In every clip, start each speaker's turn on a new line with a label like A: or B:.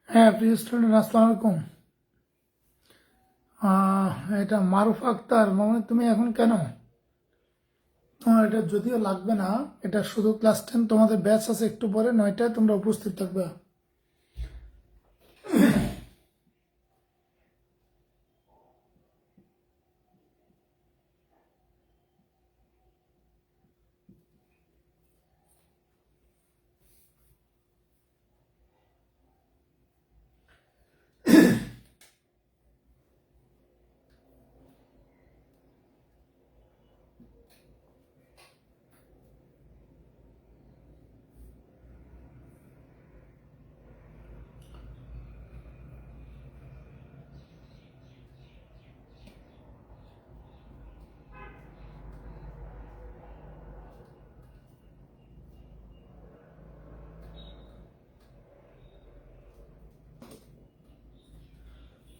A: হ্যাঁ প্রিয় স্টুডেন্ট, আসসালামু আলাইকুম। এটা মারুফ আক্তার। মামনি, তুমি এখন কেন? তোমার এটা যদিও লাগবে না, এটা শুধু ক্লাস 10, তোমাদের ব্যাচ আছে একটু পরে 9টায়, তোমরা উপস্থিত থাকবে।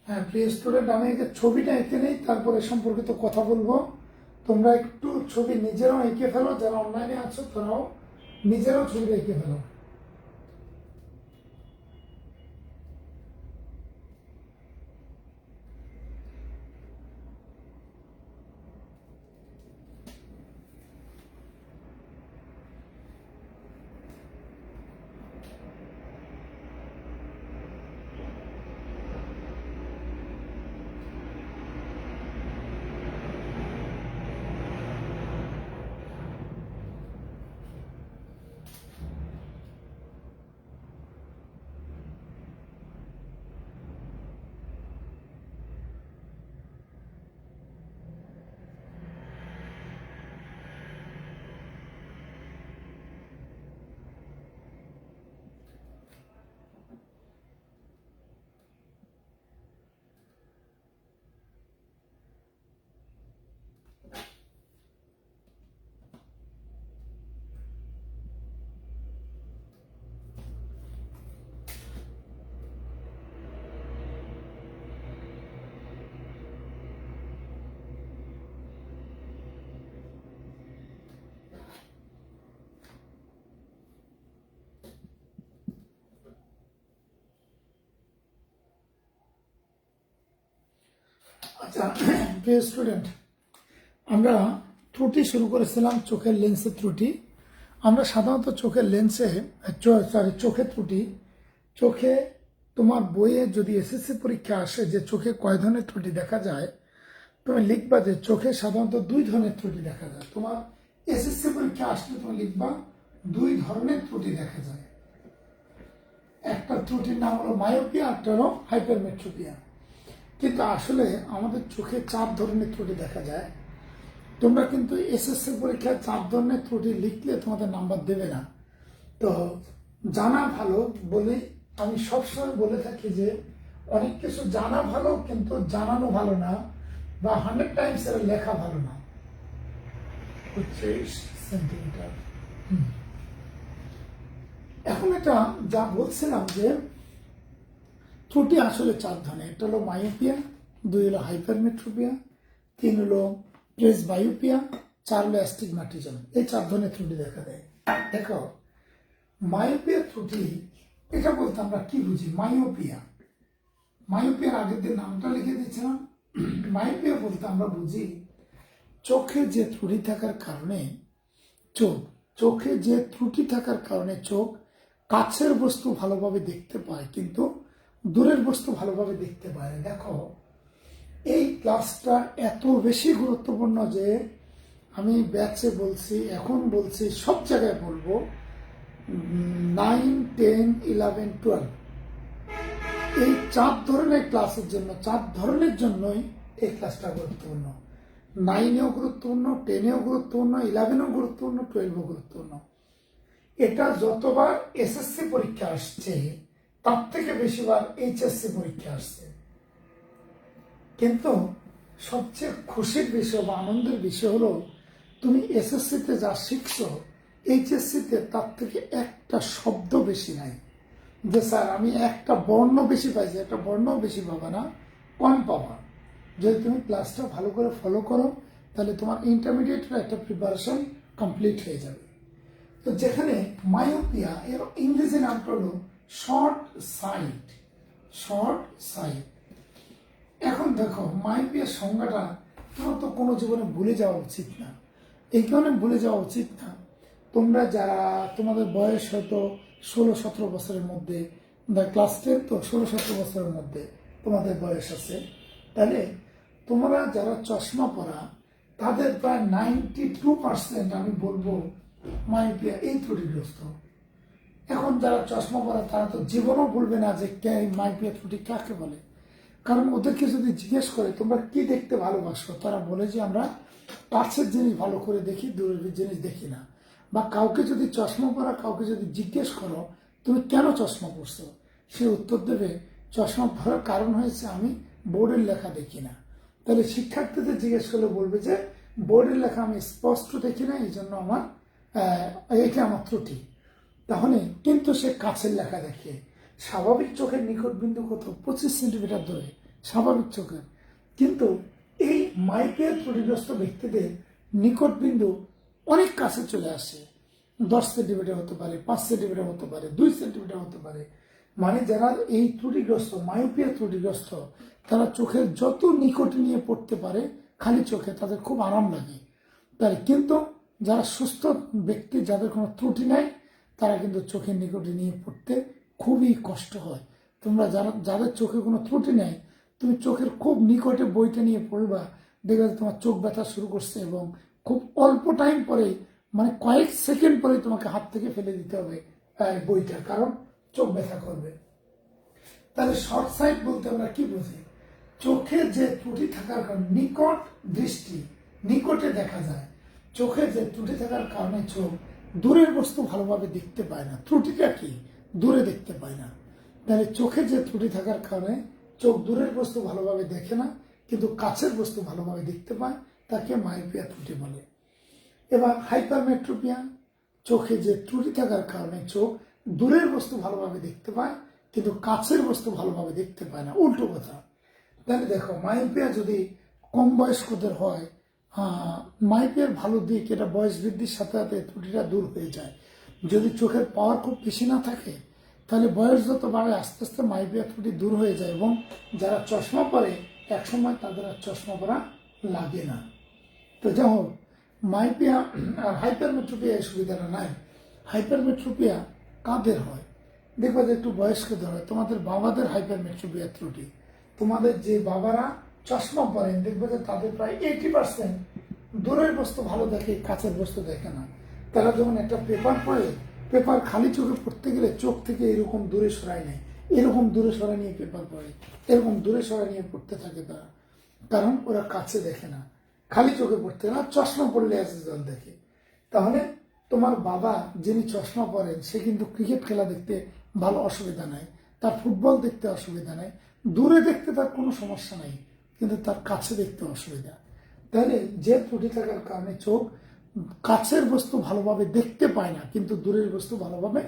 A: হ্যাঁ প্রিয় স্টুডেন্ট, আমি এই ছবিটা এঁকে নেই, তারপরে সম্পর্কিত কথা বলবো। তোমরা একটু ছবি নিজেরাও এঁকে ফেলো, যারা অনলাইনে আছো তারাও নিজেরাও ছবিটা এঁকে ফেলো। আচ্ছা প্রিয় স্টুডেন্ট, আমরা ত্রুটি শুরু করেছিলাম চোখের লেন্সের ত্রুটি। আমরা সাধারণত চোখের লেন্সে চোখের ত্রুটি, চোখে তোমার বইয়ে যদি এসএসসি পরীক্ষা আসে যে চোখে কয় ধরনের ত্রুটি দেখা যায়, তুমি লিখবা যে চোখে সাধারণত 2 ধরনের ত্রুটি দেখা যায়। তোমার এসএসসি পরীক্ষা আসলে তুমি লিখবা 2 ধরনের ত্রুটি দেখা যায়। একটা ত্রুটির নাম হলো মায়োপিয়া, একটা হলো হাইপারমেট্রোপিয়া। কিন্তু আসলে আমাদের চোখে 4 ধরনের ত্রুটি দেখা যায়। তোমরা কিন্তু এসএসসি পরীক্ষায় 4 ধরনের ত্রুটি লিখলে তোমাদের নাম্বার দেবে না। তো জানা ভালো বলে আমি সবসময় বলে থাকি যে অনেক কিছু জানা ভালো কিন্তু জানানো ভালো না, বা 100 টাইমস এর লেখা ভালো না। 25 সেন্টিমিটার। এখন এটা যা বলছিলাম যে ত্রুটি আসলে 4 ধরনের। একটা হলো মায়োপিয়া, 2 হলো হাইপারমেট্রোপিয়া, 3 হলো প্রেসবায়োপিয়া, 4 হলো অ্যাস্টিগম্যাটিজম। এই 4 ধরনের ত্রুটি দেখা দেয়। দেখো, মায়োপিয়া ত্রুটি এটা বলতে আমরা কি বুঝি? মায়োপিয়ার আগের দিন নামটা লিখে দিচ্ছিলাম। মায়োপিয়া বলতে আমরা বুঝি চোখে যে ত্রুটি থাকার কারণে চোখে যে ত্রুটি থাকার কারণে চোখ কাছের বস্তু ভালোভাবে দেখতে পায় কিন্তু দূরের বস্তু ভালোভাবে দেখতে পায় না। দেখো, এই ক্লাসটা এত বেশি গুরুত্বপূর্ণ যে আমি ব্যাচে বলছি, এখন বলছি, সব জায়গায় বলবো, 9, 10, 11, 12 এই 4 ধরনের ক্লাসের জন্য, 4 ধরনের জন্যই এই ক্লাসটা গুরুত্বপূর্ণ। 9এও গুরুত্বপূর্ণ, 10এও গুরুত্বপূর্ণ, 11এও গুরুত্বপূর্ণ, 12এও গুরুত্বপূর্ণ। এটা যতবার এসএসসি পরীক্ষা আসছে তার থেকে বেশিবার এইচএসসি পরীক্ষা আসছে। কিন্তু সবচেয়ে খুশির বিষয় বা আনন্দের বিষয় হলো তুমি এসএসসিতে যা শিখছো এইচএসসিতে তার থেকে একটা শব্দ বেশি নাই। যে স্যার আমি একটা বর্ণ বেশি পাইছি, একটা বর্ণ বেশি পাবা না, কম পাবা। যদি তুমি ক্লাসটা ভালো করে ফলো করো তাহলে তোমার ইন্টারমিডিয়েটের একটা প্রিপারেশন কমপ্লিট হয়ে যাবে। তো যেখানে মায়োপিয়া এর ইংরেজি নামটা হলো শর্ট সাইট। এখন দেখো, মায়োপিয়ার সংজ্ঞাটা তোমার তো কোনো জীবনে ভুলে যাওয়া উচিত না। এই কারণে ভুলে যাওয়া উচিত না, তোমরা যারা তোমাদের বয়স হয়তো 16-17 বছরের মধ্যে, ক্লাস 10 তো 16-17 বছরের মধ্যে তোমাদের বয়স আছে, তাহলে তোমরা যারা চশমা পরা তাদের প্রায় 92% আমি বলবো মায়োপিয়া এই ত্রুটিগ্রস্ত। এখন যারা চশমা পরা তারা তো জীবনও বলবে না যে মায়োপিয়া ত্রুটি কাকে বলে, কারণ ওদেরকে যদি জিজ্ঞেস করে তোমরা কি দেখতে ভালোবাসো, তারা বলে যে আমরা কাছের জিনিস ভালো করে দেখি, দূরের জিনিস দেখি না। বা কাউকে যদি চশমা পরা কাউকে যদি জিজ্ঞেস করো তুমি কেন চশমা পরছো, সে উত্তর দেবে চশমা পরার কারণ হয়েছে আমি বোর্ডের লেখা দেখি না। তাহলে শিক্ষার্থীদের জিজ্ঞেস করলে বলবে যে বোর্ডের লেখা আমি স্পষ্ট দেখি না, এই জন্য আমার এটা আমার ত্রুটি। তাহলে কিন্তু সে কাছের লেখা দেখে। স্বাভাবিক চোখের নিকট বিন্দু কত? 25 সেন্টিমিটার দূরে স্বাভাবিক চোখের। কিন্তু এই মায়োপিয়া ত্রুটিগ্রস্ত ব্যক্তিদের নিকট বিন্দু অনেক কাছে চলে আসে। 10 সেন্টিমিটার হতে পারে, 5 সেন্টিমিটার হতে পারে, 2 সেন্টিমিটার হতে পারে। মানে যারা এই ত্রুটিগ্রস্ত, মায়োপিয়া ত্রুটিগ্রস্ত, তারা চোখের যত নিকটে নিয়ে পড়তে পারে খালি চোখে তাদের খুব আরাম লাগে। তাই কিন্তু যারা সুস্থ ব্যক্তি, যাদের কোনো ত্রুটি নাই, তারা কিন্তু চোখের নিকটে নিয়ে পড়তে খুবই কষ্ট হয়। তোমরা যাদের চোখে কোনো ত্রুটি নেই, তুমি চোখের খুব নিকটে বইটা নিয়ে পড়বা, দেখবে তোমার চোখ ব্যথা শুরু করছে এবং খুব অল্প টাইম পরে, মানে কয়েক সেকেন্ড পরে তোমাকে হাত থেকে ফেলে দিতে হবে বইটা, কারণ চোখ ব্যথা করবে। তাহলে শর্ট সাইট বলতে আমরা কি বুঝি? চোখে যে ত্রুটি থাকার কারণে নিকট দৃষ্টি, নিকটে দেখা যায়। চোখে যে ত্রুটি থাকার কারণে চোখ দূরের বস্তু ভালোভাবে দেখতে পায় না। ত্রুটিটা কি? দূরে দেখতে পায় না। তাহলে চোখে যে ত্রুটি থাকার কারণে চোখ দূরের বস্তু ভালোভাবে দেখে না কিন্তু কাছের বস্তু ভালোভাবে দেখতে পায়, তাকে মায়োপিয়া ত্রুটি বলে। এবার হাইপারমেট্রোপিয়া, চোখে যে ত্রুটি থাকার কারণে চোখ দূরের বস্তু ভালোভাবে দেখতে পায় কিন্তু কাছের বস্তু ভালোভাবে দেখতে পায় না, উল্টো কথা। তাহলে দেখো, মায়োপিয়া যদি কম বয়স্কদের হয়, মায়োপিয়ার ভালো দিক এটা বয়স বৃদ্ধির সাথে সাথে ত্রুটিটা দূর হয়ে যায়। যদি চোখের পাওয়ার খুব বেশি না থাকে তাহলে বয়স যত বাড়ে আস্তে আস্তে মায়োপিয়া ত্রুটি দূর হয়ে যায় এবং যারা চশমা পরে একসময় তাদের আর চশমা পরা লাগে না। তো যাই হোক, মাইপিয়া হাইপারমেট্রোপিয়া এই সুবিধাটা নাই। হাইপারমেট্রোপিয়া কাদের হয়? দেখবা যে একটু বয়স্কদের হয়। তোমাদের বাবাদের হাইপারমেট্রোপিয়া ত্রুটি, তোমাদের যে বাবারা চশমা পরেন দেখবে যে তাদের প্রায় 80% দূরের বস্তু ভালো দেখে, কাছের বস্তু দেখে না। তারা যখন একটা পেপার পড়ে, পেপার খালি চোখে পড়তে গেলে চোখ থেকে এরকম দূরে সরাই নেয়, এরকম দূরে সরাই নিয়ে পেপার পড়ে, এরকম দূরে সরাই নিয়ে পড়তে থাকে তারা। কারণ ওরা কাছে দেখে না, খালি চোখে পড়তে না, চশমা পড়লে আসে জল দেখে। তাহলে তোমার বাবা যিনি চশমা পরেন সে কিন্তু ক্রিকেট খেলা দেখতে ভালো অসুবিধা নাই, তার ফুটবল দেখতে অসুবিধা নাই, দূরে দেখতে তার কোনো সমস্যা নাই, কিন্তু তার কাছে দেখতে অসুবিধা। তাহলে যে ত্রুটি থাকার কারণে চোখ কাছের বস্তু ভালোভাবে দেখতে পায় না, কিন্তু দূরের বস্তু ভালোভাবে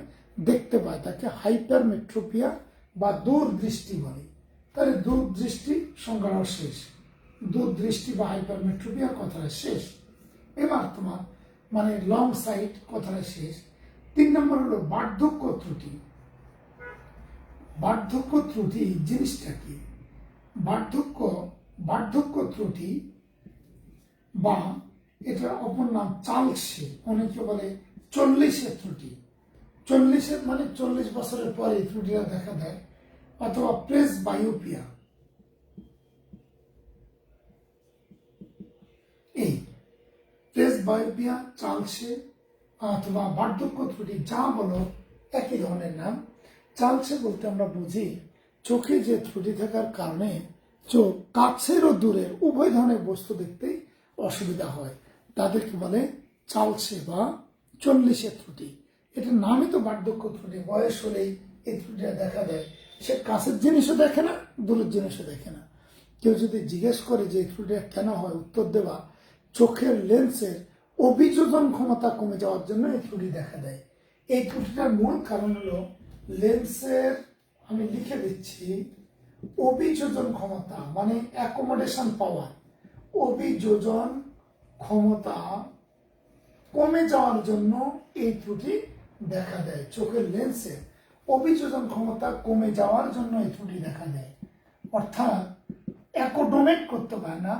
A: দেখতে পায়, তাকে হাইপারমেট্রোপিয়া বা দূরদৃষ্টি বলে। তাহলে দূরদৃষ্টি সংজ্ঞাটাও শেষ, দূরদৃষ্টি বা হাইপারমেট্রোপিয়ার কথাটা শেষ। এবার তোমার মানে লং সাইট কথাটা শেষ। 3 নম্বর হলো বার্ধক্য ত্রুটি। বার্ধক্য ত্রুটি জিনিসটা কি? বার্ধক্য ত্রুটি বা এটার অপর নাম চালসে, অনেকে বলে 40-এর ত্রুটি। 40-এর মানে 40 বছরের পরে এই ত্রুটিটা দেখা দেয়, অথবা প্রেস বায়োপিয়া। এই প্রেস বায়োপিয়া, চালসে অথবা বার্ধক্য ত্রুটি যা বলো একই ধরনের নাম। চালসে বলতে আমরা বুঝি চোখে যে ত্রুটি থাকার কারণে চোখ কাছের ও দূরের উভয় ধরনের বস্তু দেখতেই অসুবিধা হয়, তাদেরকে বলে চালসে বা 40-এর ত্রুটি। এটার নামই তো বার্ধক্য ত্রুটি। বয়স হলেই এই ত্রুটিটা দেখা দেয়। সে কাছের জিনিসও দেখে না, দূরের জিনিসও দেখে না। কেউ যদি জিজ্ঞেস করে যে এই ত্রুটিটা কেন হয়, উত্তর দেওয়া চোখের লেন্সের অভিযোজন ক্ষমতা কমে যাওয়ার জন্য এই ত্রুটি দেখা দেয়। এই ত্রুটিটার মূল কারণ হলো লেন্সের, আমি লিখে দিচ্ছি, অভিযোজন ক্ষমতা মানে অ্যাকোমোডেশন পাওয়ার, অভিযোজন ক্ষমতা কমে যাওয়ার জন্য এই ত্রুটি দেখা দেয়। চোখের লেন্সের অভিযোজন ক্ষমতা কমে যাওয়ার জন্য এই ত্রুটি দেখা দেয়। অর্থাৎ অ্যাকোডোমেট করতে পারে না।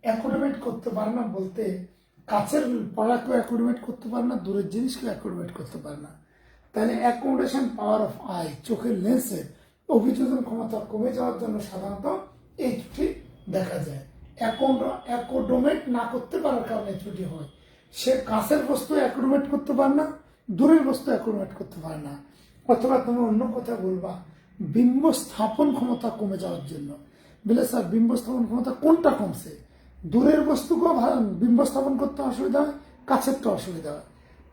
A: অ্যাকোডোমেট করতে পারে না বলতে কাছের পড়াকেও অ্যাকোডোমেট করতে পারে না, দূরের জিনিসকেও অ্যাকোডোমেট করতে পারে না। তাহলে অ্যাকোমোডেশন পাওয়ার অফ আই, চোখের লেন্সের অভিযোজন ক্ষমতা কমে যাওয়ার জন্য সাধারণত এই ত্রুটি দেখা যায়। অ্যাকোডোমেট না করতে পারার কারণে ত্রুটি হয়। সে কাছের বস্তু অ্যাকোডোমেট করতে পারে না, দূরের বস্তু অ্যাকোডোমেট করতে পারে না। অথবা তুমি অন্য কথা বলবা বিম্ব স্থাপন ক্ষমতা কমে যাওয়ার জন্য। বলে স্যার বিম্ব স্থাপন ক্ষমতা কোনটা কমছে? দূরের বস্তুকেও বিম্ব স্থাপন করতে অসুবিধা হয়, কাছেরটা অসুবিধা হয়।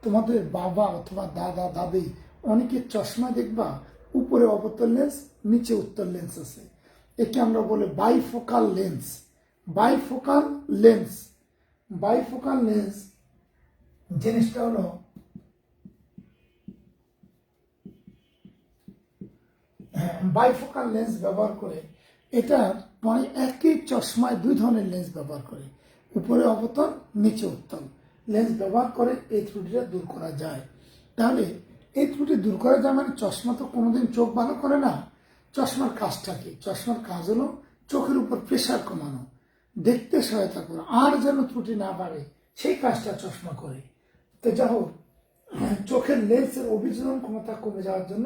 A: তোমাদের বাবা অথবা দাদা দাদি অনেকের চশমা দেখবা উপরে অবতল লেন্স, নিচে উত্তর লেন্স আছে। একে আমরা বলি bifocal lens. Bifocal lens, bifocal lens জিনিসটা হলো বাইফোকাল লেন্স ব্যবহার করে। এটা মানে একই চশমায় 2 ধরনের লেন্স ব্যবহার করে, উপরে অবতল, নিচে উত্তল লেন্স ব্যবহার করে এই ত্রুটিটা দূর করা যায়। তাহলে এই ত্রুটি দূর করা যায় মানে চশমা তো কোনোদিন চোখ ভালো করে না। চশমার কাজটা কি? চশমার কাজ হলো চোখের উপর প্রেশার কমানো, দেখতে সহায়তা করা, আর যেন ত্রুটি না বাড়ে সেই কাজটা চশমা করে। তো যাই হোক, চোখের লেন্সের অভিযোজন ক্ষমতা কমে যাওয়ার জন্য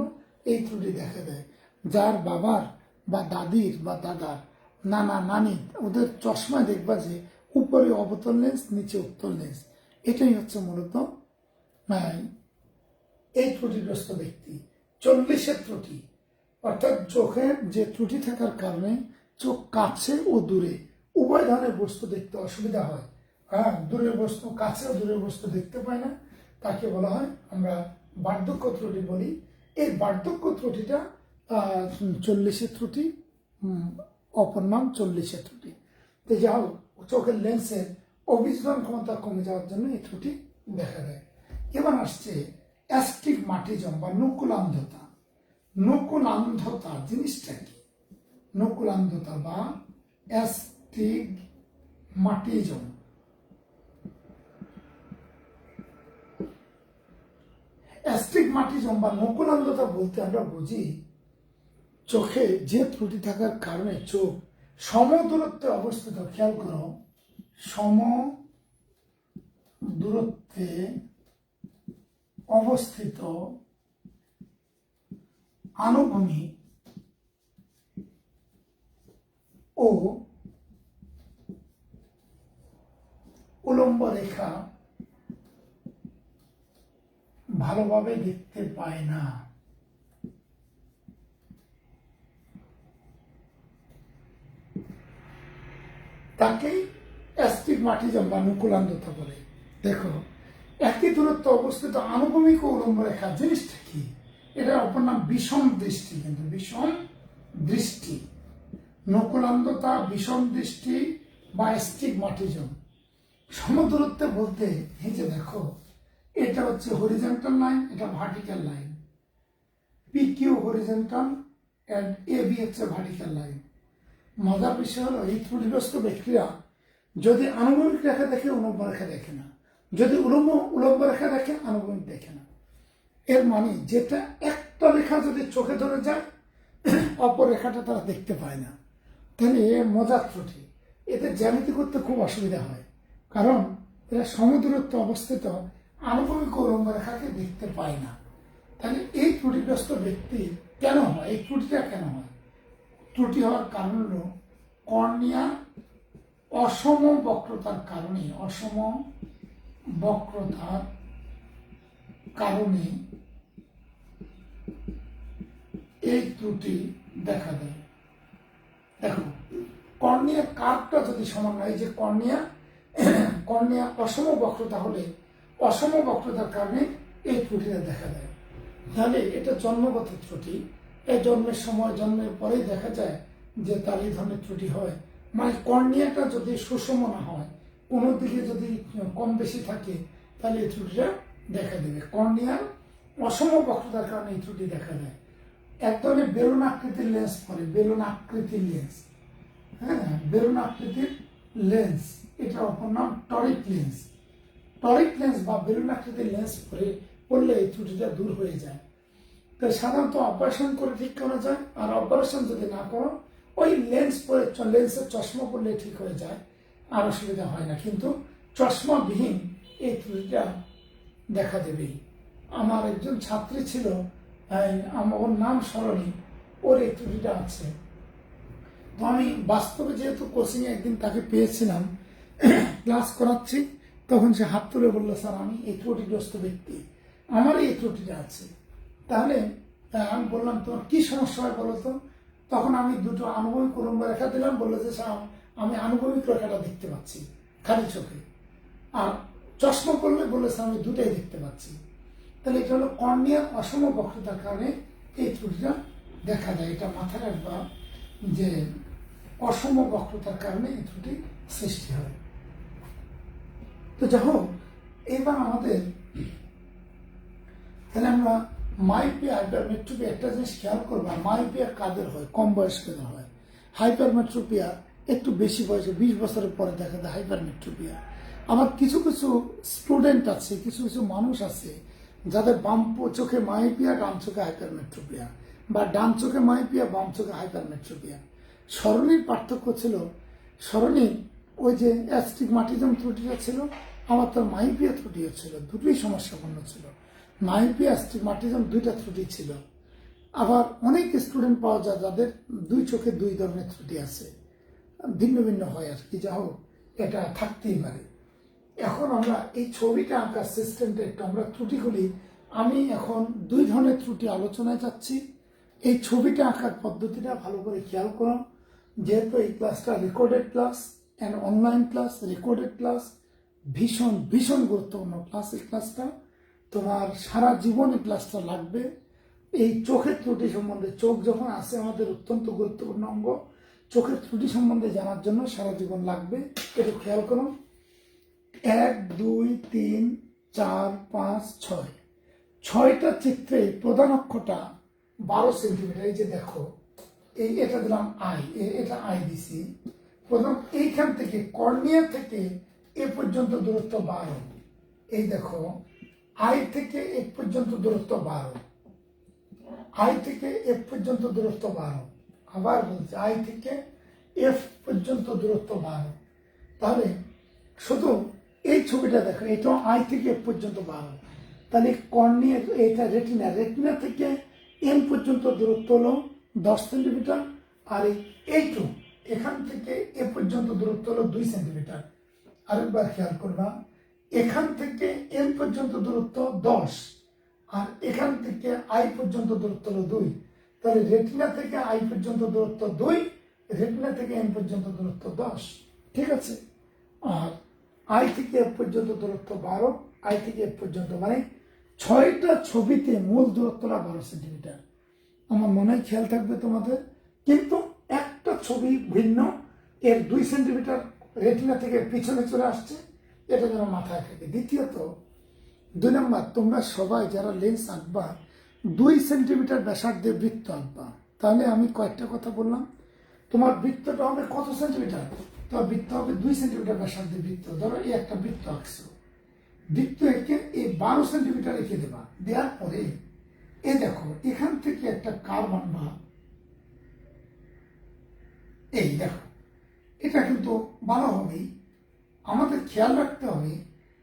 A: এই ত্রুটি দেখা দেয়। যার বাবার বা দাদির বা দাদার, নানা নানি, ওদের চশমায় দেখবা যে উপরে অবতল লেন্স, নিচে উত্তল লেন্স। এটাই হচ্ছে মূলত এই ত্রুটিগ্রস্ত ব্যক্তি 40-এর ত্রুটি। অর্থাৎ চোখের যে ত্রুটি থাকার কারণে চোখ কাছে ও দূরে উভয় ধরনের বস্তু দেখতে অসুবিধা হয়। দূরের বস্তু কাছে ও দূরের বস্তু দেখতে পায় না, তাকে বলা হয় আমরা বার্ধক্য ত্রুটি বলি। এই বার্ধক্য ত্রুটিটা 40-এর ত্রুটি, অপর নাম 40-এর ত্রুটি। তো যা হোক, চোখের লেন্সের অভিযোজন ক্ষমতা কমে যাওয়ার জন্য এই ত্রুটি দেখা দেয়। এবার আসছে অ্যাস্টিগমাটিজম বা নকুলান্ধতা। নকুলান্ধতা জিনিসটা কি? নকুলান্ধতা বা অ্যাস্টিগমাটিজম। অ্যাস্টিগমাটিজম বা নকুলান্ধতা বলতে আমরা বুঝি চোখে যে ত্রুটি থাকার কারণে চোখ সমদূরত্বে অবস্থিত, খেয়াল করো, সম দূরত্বে অবস্থিত আনুভূমিক ও উলম্ব রেখা ভালোভাবে দেখতে পায় না। তাকেই অ্যাস্টিগমাটিজম বা মুকুলান্ধতা বলে। দেখো, একই দূরত্ব অবস্থিত আনুভূমিক ও উলম্ব রেখা জিনিসটা কি? এটার অপর নাম বিষম দৃষ্টি, কিন্তু বিষম দৃষ্টি, নকুলান্ধতা, বিষম দৃষ্টি বা অ্যাস্টিগমাটিজম। সমদূরত্বে বলতে এই যে দেখো, এটা হচ্ছে হরিজন্টাল লাইন, এটা vertical line, PQ horizontal and AB হচ্ছে ভার্টিক্যাল লাইন। মজার বিষয় হলো এই ত্রুটিগ্রস্ত ব্যক্তিরা যদি আনুভূমিক রেখা দেখে উলম্ব রেখা দেখে না, যদি উলম্ব রেখা দেখে আনুভূমিক দেখে না। এর মানে যেটা একটা রেখা যদি চোখে ধরে যায়, অপর রেখাটা তারা দেখতে পায় না। তাহলে মজার ত্রুটি, এতে জ্যামিতি করতে খুব অসুবিধা হয়, কারণ এরা সমদূরত্বে অবস্থিত আনুভূমিক উলম্ব রেখাকে দেখতে পায় না। তাহলে এই ত্রুটিগ্রস্ত ব্যক্তি কেন হয়? এই ত্রুটিটা কেন হয়? ত্রুটি হওয়ার কারণ হল কর্নিয়া অসম বক্রতার কারণে, অসম বক্রতার কারণে এই ত্রুটি দেখা দেয়। দেখো, কর্নিয়া কার্ভটা যদি সমান হয়, যে কর্নিয়া অসম বক্রতা হলে অসম বক্রতার কারণে এই ত্রুটিটা দেখা দেয়। তাহলে এটা জন্মগত ত্রুটি। এই জন্মের সময়, জন্মের পরেই দেখা যায় যে তার এই ধরনের ত্রুটি হয়। মানে কর্নিয়াটা যদি সুষম না হয়, কোনো দিকে যদি কম বেশি থাকে, তাহলে এই ত্রুটিটা দেখা দেবে। কর্নিয়ার অসম বক্রতার কারণে এই ত্রুটি দেখা দেয়। এক ধরনের বেলুন আকৃতির লেন্স পরে, বেলুন আকৃতির লেন্স, হ্যাঁ, বেলুন আকৃতির লেন্স, এটার অপর নাম টরিক লেন্স। টরিক লেন্স বা বেলুন আকৃতির লেন্স পড়লে এই ত্রুটিটা দূর হয়ে যায়। তো সাধারণত অপারেশন করে ঠিক করা যায়, আর অপারেশন যদি না করো, ওই লেন্স পরে, লেন্সের চশমা পরলে ঠিক হয়ে যায়, আর অসুবিধা হয় না। কিন্তু চশমাবিহীন এই ত্রুটিটা দেখা দেবেই। আমার একজন ছাত্রী ছিল, ওর নাম সরণী, ওর এই ত্রুটিটা আছে। তো আমি বাস্তবে যেহেতু কোচিংয়ে একদিন তাকে পেয়েছিলাম, ক্লাস করাচ্ছি, তখন সে হাত তুলে বললো, স্যার আমি এই ত্রুটিগ্রস্ত ব্যক্তি, আমার এই ত্রুটিটা আছে। তাহলে আমি বললাম, তোমার কি সমস্যা হয় বলো তো? তখন আমি দুটো আনুভূমিক উলম্ব রেখা দিলাম, বললো যে স্যার আমি আনুভূমিক রেখাটা দেখতে পাচ্ছি খালি চোখে, আর চশমা পরলে বললো স্যার আমি দুটাই দেখতে পাচ্ছি। তাহলে এটা হলো কর্নিয়ার অসম বক্রতার কারণে এই ত্রুটিটা দেখা যায়। এটা মাথায় রাখবা যে অসম বক্রতার কারণে এই ত্রুটি সৃষ্টি হয়। তো যাই হোক, এবার আমাদের তাহলে আমরা মাইপিয়া, হাইপারমেট্রোপিয়া, একটা জিনিস খেয়াল করবা, মাইপিয়া কাদের হয়? কম বয়স্কদের হয়। হাইপারমেট্রোপিয়া একটু বেশি বয়সে, 20 বছরের পরে দেখা যায় হাইপারমেট্রোপিয়া। আবার কিছু কিছু স্টুডেন্ট আছে, কিছু কিছু মানুষ আছে যাদের বাম চোখে মাইপিয়া, ডান চোখে হাইপারমেট্রোপিয়া, বা ডান চোখে মাইপিয়া, বাম চোখে হাইপারমেট্রোপিয়া। সরণীর পার্থক্য ছিল, সরণীর ওই যে অ্যাস্টিগমাটিজম ত্রুটিটা ছিল, আমার তার মাইপিয়া ত্রুটিও ছিল, দুটোই সমস্যাপূর্ণ ছিল। মাইপিয়া, অ্যাস্টিগমাটিজম দুইটা ত্রুটি ছিল। আবার অনেক স্টুডেন্ট পাওয়া যায় যাদের দুই চোখে দুই ধরনের ত্রুটি আছে, ভিন্ন ভিন্ন হয় আর কি। যা হোক, এটা থাকতেই পারে। এখন আমরা এই ছবিটা আঁকার সিস্টেমটা একটু আমরা ত্রুটিগুলি, আমি এখন দুই ধরনের ত্রুটি আলোচনায় যাচ্ছি। এই ছবিটা আঁকার পদ্ধতিটা ভালো করে খেয়াল করুন। যেহেতু এই ক্লাসটা recorded class and online class, recorded class ভীষণ ভীষণ গুরুত্বপূর্ণ ক্লাস। এই ক্লাসটা তোমার সারা জীবন এই ক্লাসটা লাগবে। এই চোখের ত্রুটি সম্বন্ধে, চোখ যখন আসে আমাদের অত্যন্ত গুরুত্বপূর্ণ অঙ্গ, চোখের ত্রুটি সম্বন্ধে জানার জন্য সারা জীবন লাগবে। একটু খেয়াল করুন। 1, 2, 3, 4, 5, 6, 6টা চিত্রে প্রধান অক্ষটা 12 সেন্টিমিটার। এই যে দেখো, এটা দিলাম আই, এটা আই দিছি। প্রথম এইখান থেকে কর্নিয়া থেকে এ পর্যন্ত দূরত্ব 12। এই দেখো, আই থেকে এ পর্যন্ত দূরত্ব 12, আই থেকে এফ পর্যন্ত দূরত্ব 12। আবার বলছি, আই থেকে এফ পর্যন্ত দূরত্ব 12। তাহলে শুধু এই ছবিটা দেখো, এটা আই থেকে এফ পর্যন্ত 12, তাহলে কর্নিয়া, এটা রেটিনা, রেটিনা থেকে এম পর্যন্ত দূরত্ব হলো 10 সেন্টিমিটার, আর এইটু এখান থেকে এ পর্যন্ত দূরত্ব হলো 2 সেন্টিমিটার। আরেকবার খেয়াল করবা, এখান থেকে এম পর্যন্ত দূরত্ব 10, আর এখান থেকে আই পর্যন্ত দূরত্ব হলো 2, তাহলে রেটিনা থেকে আই পর্যন্ত দূরত্ব 2, রেটিনা থেকে এম পর্যন্ত দূরত্ব 10, ঠিক আছে। আর আই থেকে এফ পর্যন্ত দূরত্ব 12, আই থেকে এফ পর্যন্ত, মানে 6টা ছবিতে মূল দূরত্বটা 12 সেন্টিমিটার। আমার মনে হয় খেয়াল থাকবে তোমাদের, কিন্তু একটা ছবি ভিন্ন, এর 2 সেন্টিমিটার রেটিনা থেকে পিছনে চলে আসছে, এটা যেন মাথায় থাকে। দ্বিতীয়ত 2 নম্বর, তোমরা সবাই যারা লেন্স আঁকবা 2 সেন্টিমিটার ব্যাসার্ধের বৃত্ত আঁকবা। তাহলে আমি কয়েকটা কথা বললাম, তোমার বৃত্তটা হবে কত সেন্টিমিটার, তোমার বৃত্ত হবে 2 সেন্টিমিটার ব্যাসার্ধের বৃত্ত। ধরো এই একটা বৃত্ত আঁকছো, বৃত্ত এঁকে এই 12 সেন্টিমিটার রেখে দেবা, দেওয়ার পরে এই দেখো এখান থেকে একটা কার্ভ আনবা, এই দেখো, এটা কিন্তু ভালো হবেই। আমাদের খেয়াল রাখতে হবে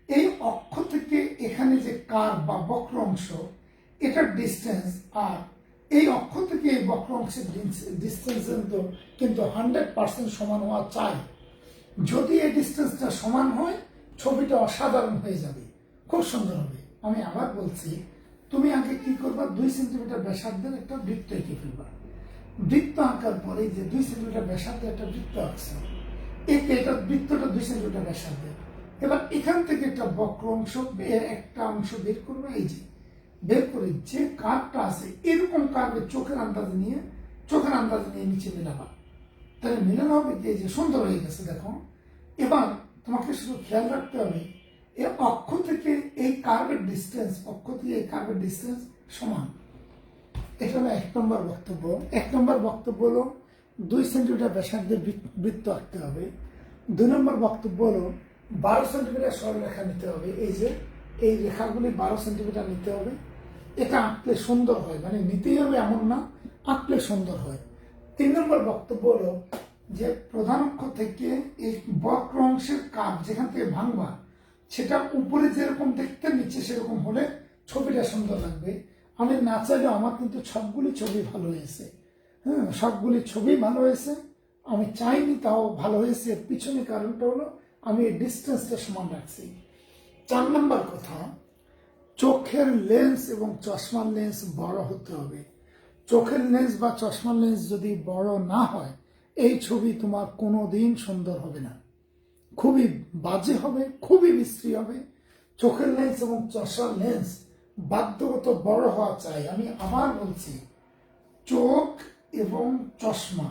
A: এই অক্ষ থেকে এখানে যে কার্ভ বা বক্র অংশ, এটার ডিস্টেন্স আর এই অক্ষ থেকে এই বক্র অংশের ডিস্টেন্স কিন্তু 100% সমান হওয়া চাই। যদি এই ডিস্টেন্সটা সমান হয়, ছবিটা অসাধারণ হয়ে যাবে, খুব সুন্দর হবে। আমি আবার বলছি, তুমি আগে কি করবা, 2 সেন্টিমিটার ব্যাসার্ধের একটা বৃত্ত এঁকে ফেলবা। বৃত্ত আঁকার পরে যে 2 সেন্টিমিটার ব্যাসার্ধের একটা বৃত্ত আঁকছে, একে এটা বৃত্তটা 2 সেন্টিমিটার ব্যাসার্ধের। এবার এখান থেকে একটা বক্র অংশ, একটা অংশ বের করবে, এই যে বের করে যে কার্ভটা আছে এরকম কার্ভে চোখের আন্দাজে নিয়ে নিচে মেলাবা, তাহলে মেলানো হবে কি, যে সুন্দর হয়ে গেছে। দেখো এবার তোমাকে শুধু খেয়াল রাখতে হবে এই অক্ষ থেকে এই কার্ভের ডিস্টেন্স, অক্ষ থেকে এই কার্ভের ডিস্টেন্স সমান। এটা হলো 1 নম্বর বক্তব্য। 1 নম্বর বক্তব্য হলো 2 সেন্টিমিটার ব্যাসার্ধের বৃত্ত আঁকতে হবে। 2 নম্বর বক্তব্য হলো 12 সেন্টিমিটার সরলরেখা নিতে হবে। এই যে এই রেখাগুলি 12 সেন্টিমিটার নিতে হবে। এটা আঁকলে সুন্দর হয়, মানে নিতেই হবে এমন না, আঁকলে সুন্দর হয়। 3 নম্বর বক্তব্য হলো যে প্রধান অক্ষ থেকে এই বক্র অংশের কার্ভ যেখান থেকে ভাঙবা, সেটা উপরে যেরকম দেখতে, নিচে সেরকম হলে ছবিটা সুন্দর লাগবে। আমি না চাইলেও আমার কিন্তু সবগুলি ছবি ভালো হয়েছে, হ্যাঁ, সবগুলি ছবি ভালো হয়েছে। আমি চাইনি তাও ভালো হয়েছে, এর পিছনে কারণটা হলো আমি এই ডিস্টেন্সটা সমান রাখছি। 4 নম্বর কথা, চোখের লেন্স এবং চশমার লেন্স বড় হতে হবে। চোখের লেন্স বা চশমার লেন্স যদি বড় না হয়, এই ছবি তোমার কোনোদিন সুন্দর হবে না, খুবই বাজে হবে, খুবই বিশ্রী হবে। চোখের লেন্স এবং চশমার লেন্স বাধ্যগত বড় হওয়া চাই। আমি আবার বলছি, চোখ এবং চশমা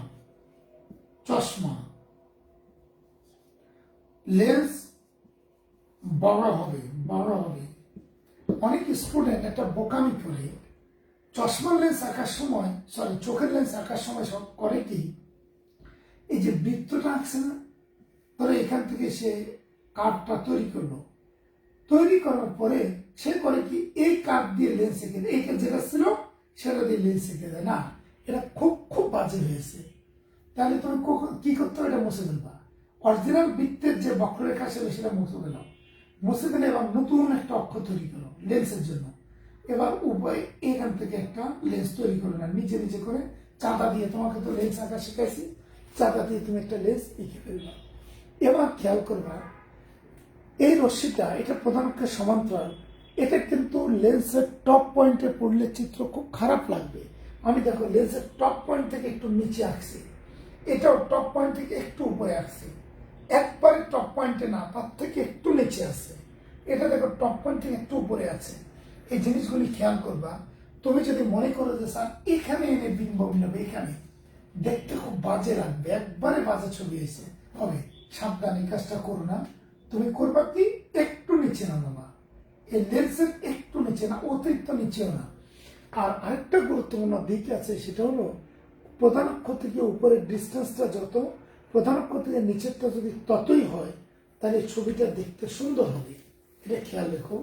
A: লেন্স বড় হবে। অনেক স্টুডেন্ট একটা বোকামি করে চশমার লেন্স আঁকার সময়, চোখের লেন্স আঁকার সময় সব করে কি, এই যে বৃত্তটা আঁকছে না, ধরো এখান থেকে সে কার্ভটা তৈরি করার পরে সে করে কি, এই কার্ভ দিয়ে লেন্স এঁকে দেয়, এইটা যেটা ছিল সেটা দিয়ে লেন্স এঁকে দেয়। না, এটা খুব বাজে হয়েছে। তাহলে তুমি কি করতে হবে, এটা মুছে ফেলবা। অরিজিনাল বৃত্তের যে বক্ররেখা ছিল সেটা মুছে ফেলে এবং নতুন একটা অক্ষ তৈরি করো লেন্সের জন্য। এবার উভয় এখান থেকে একটা লেন্স তৈরি করো না, নিচে করে চাঁদা দিয়ে, তোমাকে তো লেন্স আঁকা শিখাইছি, চাঁদা দিয়ে তুমি একটা লেন্স এঁকে ফেলবা। এবার খেয়াল করবা, এই রশ্মিটা, এটা প্রধান অক্ষের সমান্তরাল, এটা কিন্তু লেন্সের টপ পয়েন্টে পড়লে চিত্র খুব খারাপ লাগবে। আমি দেখো লেন্সের টপ পয়েন্ট থেকে একটু নিচে আঁকছি, এটাও টপ পয়েন্ট থেকে একটু উপরে আঁকছি, একবারে টপ পয়েন্টে না, তার থেকে একটু নিচে আছে। এটা দেখো টপ পয়েন্ট থেকে একটু উপরে আছে। এই জিনিসগুলি খেয়াল করবা। তুমি যদি মনে করো যে স্যার এখানে এনে বিম্ব মিলাবে, এখানে দেখতে খুব বাজে লাগবে, একবারে বাজে ছবি এসে হবে, সাবধানে কাজটা করো না। তুমি করবা কি, একটু নিচে নামাবা, এই লেন্সের একটু নিচে না, অতিরিক্ত নিচেও না। আর আরেকটা গুরুত্বপূর্ণ দিক আছে, সেটা হলো প্রধান অক্ষ থেকে উপরের ডিস্টেন্সটা যত, প্রধান অক্ষ থেকে নিচেরটা যদি ততই হয়, তাহলে ছবিটা দেখতে সুন্দর হবে। এটা খেয়াল রেখো,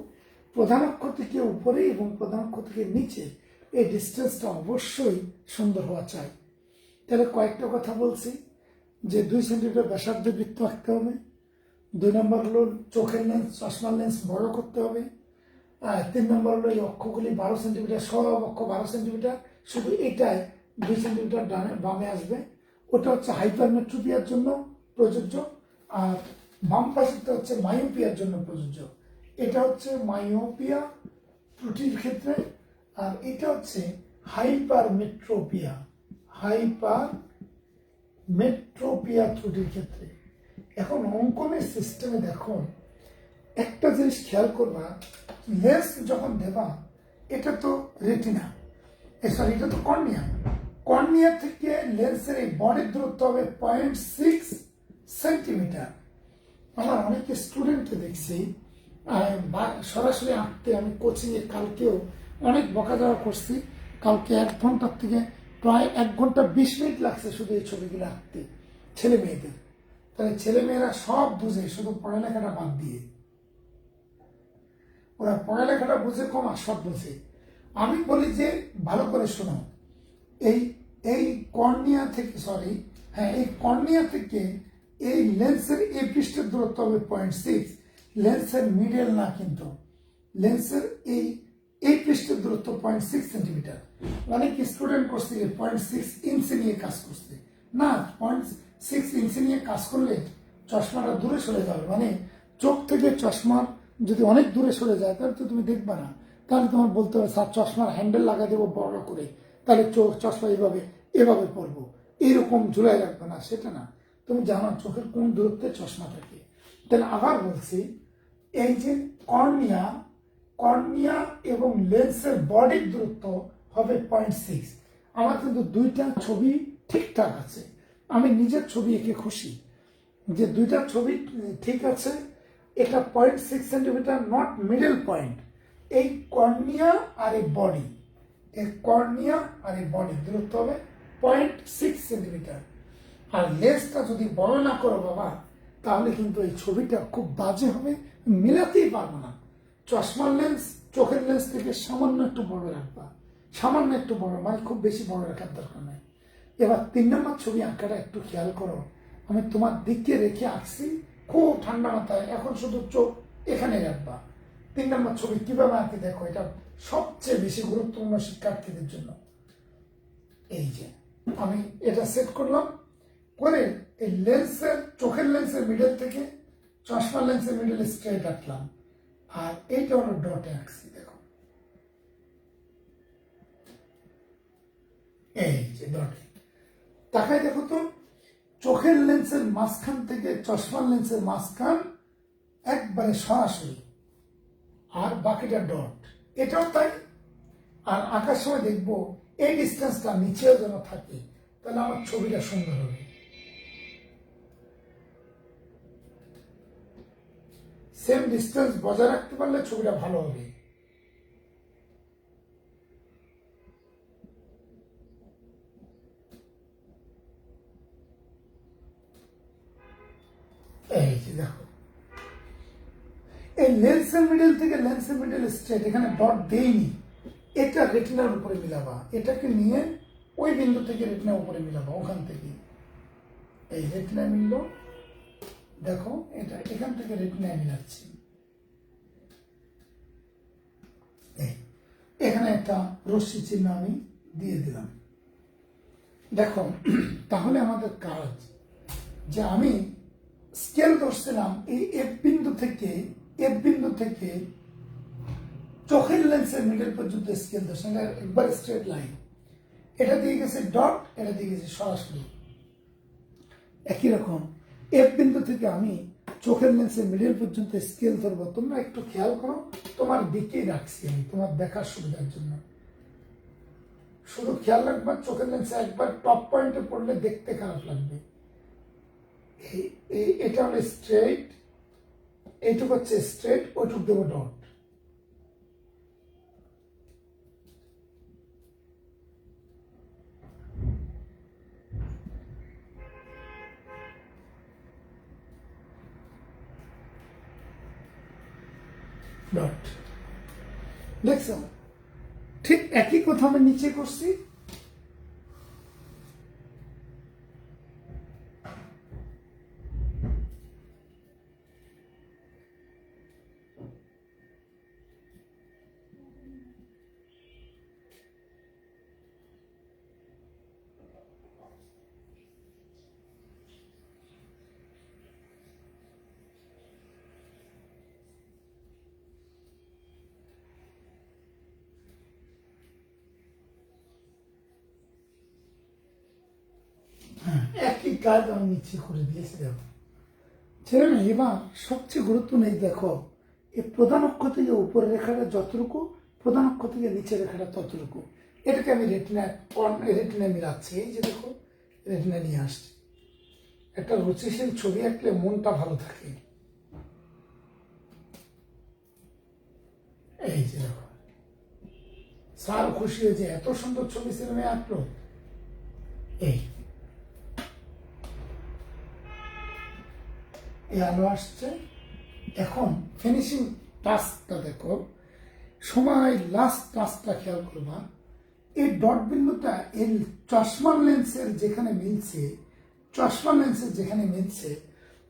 A: প্রধান অক্ষ থেকে উপরে এবং প্রধান অক্ষ থেকে নিচে এই ডিস্টেন্সটা অবশ্যই সুন্দর হওয়া চাই। তাহলে কয়েকটা কথা বলছি, যে 2 সেন্টিমিটার ব্যাসার্ধ বৃত্ত আঁকতে হবে, 2 নম্বর হলো চোখের লেন্স, চশমার লেন্স বড় করতে হবে। আর 3 নম্বর হলো এই অক্ষগুলি 12 সেন্টিমিটার, সব অক্ষ 12 সেন্টিমিটার, শুধু এটাই 2 সেন্টিমিটার ডানে বামে আসবে। ওটা হচ্ছে হাইপারমেট্রোপিয়ার জন্য প্রযোজ্য, আর বাম পাশেরটা হচ্ছে মায়োপিয়ার জন্য প্রযোজ্য। এটা হচ্ছে মায়োপিয়া ত্রুটির ক্ষেত্রে, আর এটা হচ্ছে হাইপারমেট্রোপিয়া, হাইপারমেট্রোপিয়া ত্রুটির ক্ষেত্রে। এখন অঙ্কনের সিস্টেমে দেখো একটা জিনিস খেয়াল করবা, লেন্স যখন দেবা, এটা তো রেটিনা, সরি এটা তো কর্নিয়া, কর্নিয়া থেকে লেন্সের এই বডির দূরত্ব হবে 0.6 সেন্টিমিটার। আমার অনেক স্টুডেন্টকে দেখছি সরাসরি আঁকতে, আমি কোচিংয়ে কালকেও অনেক বকাঝকা করছি, কালকে 1 ঘন্টার থেকে প্রায় 1 ঘন্টা 20 মিনিট লাগছে শুধু এই ছবিগুলো আঁকতে ছেলে মেয়েদের। তাহলে ছেলে মেয়েরা সব বুঝে, শুধু পড়ালেখাটা বাদ দিয়ে, ওরা পড়ালেখাটা বুঝে কম আর সব বুঝে। আমি বলি যে ভালো করে শোনো, এই এই কর্নিয়া থেকে, সরি হ্যাঁ, এই কর্নিয়া থেকে এই লেন্সের এই পৃষ্ঠের দূরত্ব হবে 0.6, লেন্সের মিডল না, কিন্তু লেন্সের এই পৃষ্ঠের দূরত্ব 0.6 সেন্টিমিটার। অনেক স্টুডেন্ট করছে 0.6 ইঞ্চি নিয়ে কাজ করছে, না 0.6 ইঞ্চি নিয়ে কাজ করলে চশমাটা দূরে সরে যাবে, মানে চোখ থেকে চশমা যদি অনেক দূরে সরে যায় তাহলে তো তুমি দেখবা না। তাহলে তোমার বলতে হবে স্যার চশমার হ্যান্ডেল লাগা দেবো বড় করে, তাহলে চশমা এভাবে পরবো, এরকম ঝুলাই রাখবে না, সেটা না। তুমি জানো চোখের কোন দূরত্বে চশমা থাকে। তাহলে আবার বলছি, এই যে কর্নিয়া এবং লেন্সের বডির দূরত্ব হবে 0.6। আমার কিন্তু দুইটা ছবি ঠিকঠাক আছে, আমি নিজের ছবি এঁকে খুশি যে দুইটা ছবি ঠিক আছে। এটা 0.6 সেন্টিমিটার, নট মিডল পয়েন্ট। এই কর্নিয়া আর এই বডি, এই কর্নিয়া আর এই বডির দূরত্ব হবে 0.6 সেন্টিমিটার। আর লেন্সটা যদি বড় না করো বাবা, তাহলে কিন্তু এই ছবিটা খুব বাজে হবে, মিলাতেই পারবো না। চশমার লেন্স চোখের লেন্স থেকে সামান্য একটু বড় রাখবা, সামান্য একটু বড়, মানে খুব বেশি বড় রাখার দরকার নাই। এবার 3 নম্বর ছবি আঁকাটা একটু খেয়াল করো, আমি তোমার দিকে রেখে আঁকছি খুব ঠান্ডা মাথায়, এখন শুধু চোখ এখানে রাখবা। 3 নম্বর ছবি কিভাবে আঁকি দেখো, এটা সবচেয়ে বেশি গুরুত্বপূর্ণ শিক্ষার্থীদের জন্য। এই যে আমি এটা সেট করলাম, করে এই লেন্সের, চোখের লেন্সের মিডল থেকে চশমার লেন্সের মিডল স্ট্রেট রাখলাম, আর এইটা হলো ডটে আঁকছি। দেখো এই যে ডটে, তাকায় দেখো তো, চোখের লেন্সের মাঝখান থেকে চশমার লেন্সের মাঝখান একবারে সরাসরি, আর বাকিটা ডট, এটাও তাই। আর আঁকার সময় দেখবো এই ডিস্টেন্সটা নিচেও যেন থাকে, তাহলে আমার ছবিটা সুন্দর হবে। সেম ডিস্টেন্স বজায় রাখতে পারলে ছবিটা ভালো হবে। এই যে দেখো, এই লেন্সের মিডল থেকে লেন্সের মিডল স্ট্রেট, এখানে ডট দেইনি, এটা রেটিনার উপরে মিলাবা, এটাকে নিয়ে ওই বিন্দু থেকে রেটিনার উপরে মিলাবা, ওখান থেকে এই রেটিনা মিলল, দেখো এটা এখান থেকে রেটিনায় মিলাচ্ছি, এখানে একটা রশ্মি চিহ্ন আমি দিয়ে দিলাম। দেখো তাহলে আমাদের কাজ, যে আমি স্কেল ধরছিলাম এই এফ বিন্দু থেকে চোখের লেন্সের মিডল পর্যন্ত স্কেল ধরছিলাম, একবার স্ট্রেট লাইন, এটা দিয়ে গেছে ডট, এটা দিয়ে গেছে সরাসরি। একই রকম এফ বিন্দু থেকে আমি চোখের লেন্সের মিডল পর্যন্ত স্কেল ধরবো। তোমরা একটু খেয়াল করো, তোমার দিকেই রাখছি আমি তোমার দেখার সুবিধার জন্য, শুধু খেয়াল রাখবা চোখের লেন্সে একবার টপ পয়েন্টে পড়লে দেখতে খারাপ লাগবে। এটা হলো স্ট্রেট, এইটুকু হচ্ছে স্ট্রেট, ওইটুক দেবো ডট। ডট দেখছো, ঠিক একই কথা আমি নিচে করছি। কাজ আমি নিচে করে দিয়েছি। দেখো ছেলে মেয়ে, এবার সবচেয়ে গুরুত্বপূর্ণ এই দেখো, এই প্রধান অক্ষ থেকে উপরের রেখাটা যতটুকু, প্রধান অক্ষ থেকে নিচের রেখাটা ততটুকু, এটাকে আমি রেটিনা মিলাচ্ছি। এই যে দেখো রেটিনা নিয়ে আসছি। একটা রুচিশীল ছবি আঁকলে মনটা ভালো থাকে। এই যে দেখো, স্যার খুশি হয়েছে, এত সুন্দর ছবি ছেলে মেয়ে আঁকলো। এই আলো আসছে। এখন ফিনিশিং টাচটা দেখো, সময় লাস্ট টাচটা খেয়াল করবা। এই ডট বিন্দুটা এই চশমার লেন্সের যেখানে মিলছে,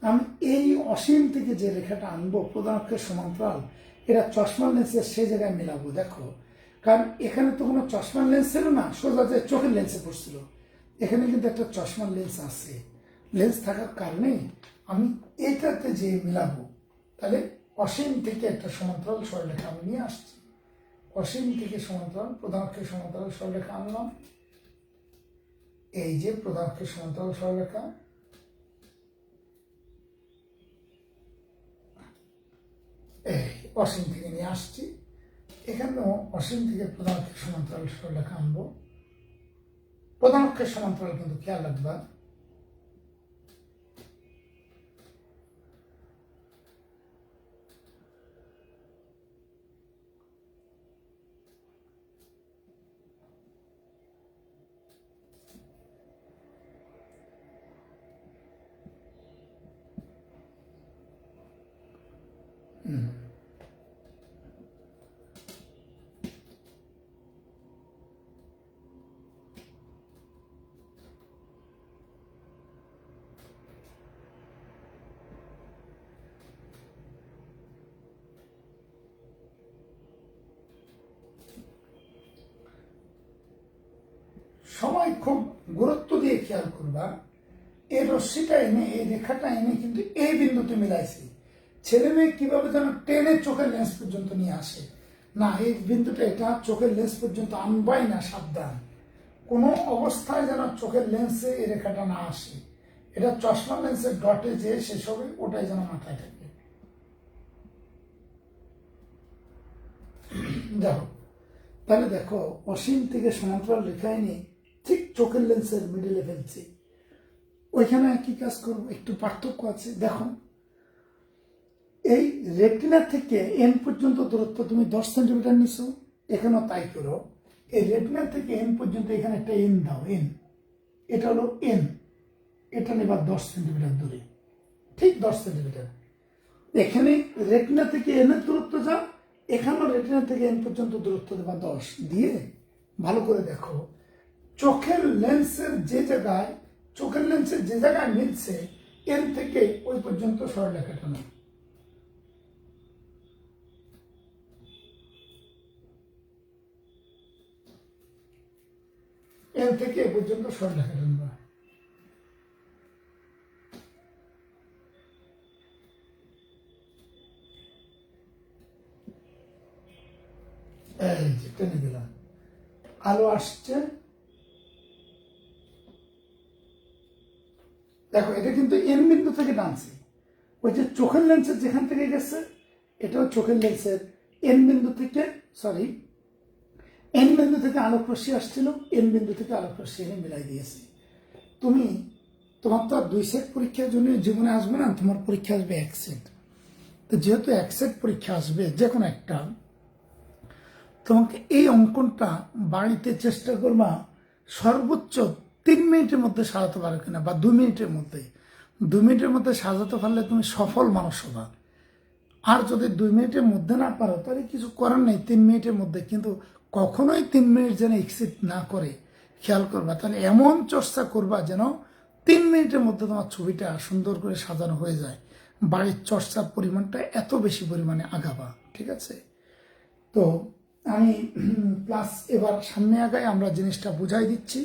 A: আমি এই অসীম থেকে যে রেখাটা আনবো প্রধান অক্ষের সমান্তরাল, এটা চশমার লেন্সের সেই জায়গায় মেলাবো। দেখো, কারণ এখানে তো কোনো চশমার লেন্স ছিল না, সোজা যে চোখের লেন্সে পড়ছিল। এখানে কিন্তু একটা চশমার লেন্স আছে। লেন্স থাকার কারণে আমি এটাতে যে মিলাবো, তাহলে অসীম থেকে একটা সমান্তরাল সরলরেখা আমি নিয়ে আসছি। অসীম থেকে সমান্তরাল, প্রধান অক্ষের সমান্তরাল সরলরেখা আনলাম। এই যে প্রধান অক্ষের সমান্তরাল সরলরেখা, এই অসীম থেকে নিয়ে আসছি। এখানেও অসীম থেকে প্রধান অক্ষের সমান্তরাল সরলরেখা আনবো। প্রধান অক্ষের সমান্তরাল কিন্তু খেয়াল রাখবা, সময় খুব গুরুত্ব দিয়ে খেয়াল করবা। এই রশ্মিটা এনে, এই রেখাটা এনে কিন্তু এই বিন্দুতে মিলাইছি। ছেলে মেয়ে কিভাবে যেন টেনে চোখের লেন্স পর্যন্ত নিয়ে আসে, না এই বিন্দুটা এটা চোখের লেন্স পর্যন্ত আনবাই না, সাবধান। কোনো অবস্থায় যেন চোখের লেন্সে এই রেখাটা না আসে। এটা চশমা লেন্সের ডটে যে শেষ হবে, ওটাই যেন মাথায় থাকে। দেখো, তাহলে দেখো অসীম থেকে সমান্তরাল রেখায় নিয়ে ঠিক চোখের লেন্সের মিডিলে ফেলছি। ওইখানে কি কাজ করবো, একটু পার্থক্য আছে। দেখো, এই রেটিনা থেকে এন পর্যন্ত দূরত্ব তুমি 10 সেন্টিমিটার নিছো, এখানেও তাই করো। এই রেটিনা থেকে এন পর্যন্ত এখানে একটা এন দাও, এন, এটা হলো এন, এটা নেবা 10 সেন্টিমিটার দূরে, ঠিক 10 সেন্টিমিটার। এখানে রেটিনা থেকে এন এর দূরত্ব যা, এখানেও রেটিনা থেকে এন পর্যন্ত দূরত্ব দেবা 10 দিয়ে। ভালো করে দেখো, চোখের লেন্সের যে জায়গায় মিলছে, এন থেকে ওই পর্যন্ত সরলরেখাটা না, এন থেকে এ পর্যন্ত সরলরেখাটা নেবা। এই যে টেনে দিলাম, আলো আসছে। দেখো, এটা কিন্তু এন বিন্দু থেকে টানছি। ওই যে চোখের লেন্সের যেখান থেকে গেছে, এটাও চোখের লেন্সের এন বিন্দু থেকে, এন বিন্দু থেকে আলোক রশ্মি আসছিল, এন বিন্দু থেকে আলোক রশ্মি এনে মিলাই দিয়েছি। তোমার তো আর 2 সেট পরীক্ষার জন্য জীবনে আসবে না, তোমার পরীক্ষা আসবে 1 সেট। তো যেহেতু 1 সেট পরীক্ষা আসবে, যে কোনো একটা, তোমাকে এই অঙ্কনটা বাড়িতে চেষ্টা করবা সর্বোচ্চ 3 মিনিটের মধ্যে সাজাতে পারো কিনা, বা 2 মিনিটের মধ্যে। 2 মিনিটের মধ্যে সাজাতে পারলে তুমি সফল মানুষ হবা। আর যদি 2 মিনিটের মধ্যে না পারো, তাহলে কিছু করার নেই, 3 মিনিটের মধ্যে। কিন্তু কখনোই 3 মিনিট যেন এক্সিট না করে খেয়াল করবা। তাহলে এমন চর্চা করবা যেন 3 মিনিটের মধ্যে তোমার ছবিটা সুন্দর করে সাজানো হয়ে যায়। বাড়ির চর্চার পরিমাণটা এত বেশি পরিমাণে আগাবা, ঠিক আছে? তো আমি প্লাস এবার সামনে আগাই, আমরা জিনিসটা বুঝাই দিচ্ছি।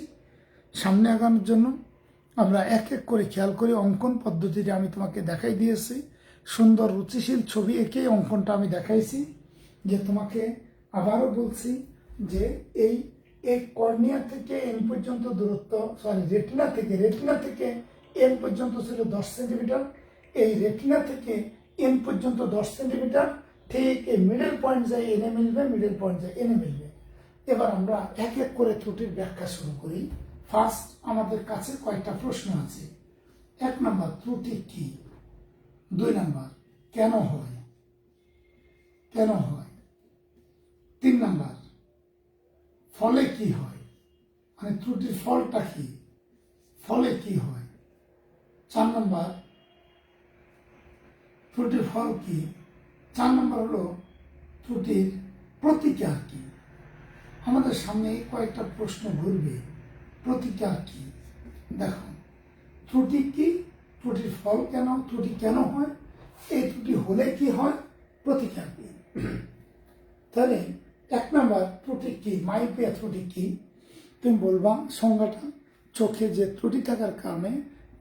A: সামনে আগানোর জন্য আমরা এক এক করে খেয়াল করি। অঙ্কন পদ্ধতিটা আমি তোমাকে দেখাই দিয়েছি, সুন্দর রুচিশীল ছবি এঁকে অঙ্কনটা আমি দেখাইছি। যে তোমাকে আবারও বলছি যে এই কর্নিয়া থেকে এন পর্যন্ত দূরত্ব, রেটিনা থেকে এন পর্যন্ত ছিল 10 সেন্টিমিটার, এই রেটিনা থেকে এন পর্যন্ত 10 সেন্টিমিটার, ঠিক এই মিডল পয়েন্ট যায় এনে মিলবে, মিডল পয়েন্ট যায় এনে মিলবে। এবার আমরা এক এক করে ত্রুটির ব্যাখ্যা শুরু করি। ফার্স্ট, আমাদের কাছে কয়েকটা প্রশ্ন আছে। 1 নম্বর, ত্রুটি কি? 2 নম্বর, কেন হয়? 3 নম্বর, ফলে কি হয়, মানে ত্রুটির ফলটা কি, ফলে কি হয়। 4 নম্বর, ত্রুটির ফল কি। 4 নম্বর হলো ত্রুটির প্রতিকার কি। আমাদের সামনে কয়েকটা প্রশ্ন ঘুরবে, প্রতিকার কি। দেখো, ত্রুটি কি, ত্রুটির ফল কেন, ত্রুটি কেন হয়, এই ত্রুটি হলে কি হয়, প্রতিকার কি। তাহলে 1 নম্বর, ত্রুটি কি, মাইপিয়া ত্রুটি কি? তুমি বলবা সংজ্ঞাটা, চোখে যে ত্রুটি থাকার কারণে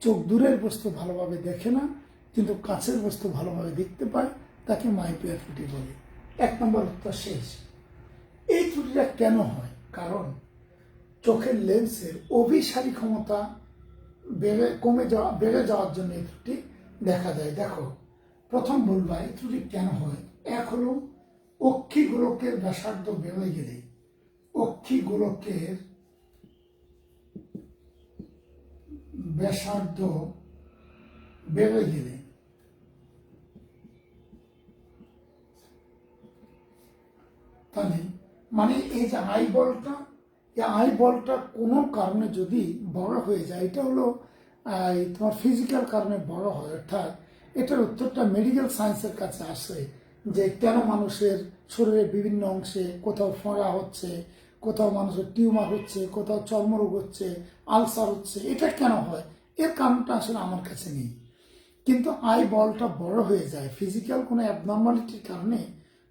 A: চোখ দূরের বস্তু ভালোভাবে দেখে না, কিন্তু কাছের বস্তু ভালোভাবে দেখতে পায়, তাকে মাইপিয়া ত্রুটি বলে। 1 নম্বর উত্তর শেষ। এই ত্রুটিটা কেন হয়? কারণ চোখের লেন্সের অভিসারী ক্ষমতা বেড়ে যাওয়ার জন্য এই ত্রুটি দেখা যায়। দেখো, প্রথম বলবা এই ত্রুটি কেন হয়। এক হলো অক্ষি গোলকের ব্যাসার্ধ বেড়ে গেলে, অক্ষি গোলকের ব্যাসার্ধ বেড়ে গেলে, তাহলে মানে এই যে আই বলটা, এই আই বলটা কোনো কারণে যদি বড় হয়ে যায়, এটা হলো তোমার ফিজিক্যাল কারণে বড় হয়, অর্থাৎ এটার উত্তরটা মেডিকেল সায়েন্সের কাছে আসে যে কেন মানুষের শরীরের বিভিন্ন অংশে কোথাও ফোঁড়া হচ্ছে, কোথাও মানুষের টিউমার হচ্ছে, কোথাও চর্মরোগ হচ্ছে, আলসার হচ্ছে, এটা কেন হয়, এর কারণটা আসলে আমার কাছে নেই। কিন্তু আই বলটা বড় হয়ে যায়, ফিজিক্যাল কোনো অ্যাবনর্মালিটির কারণে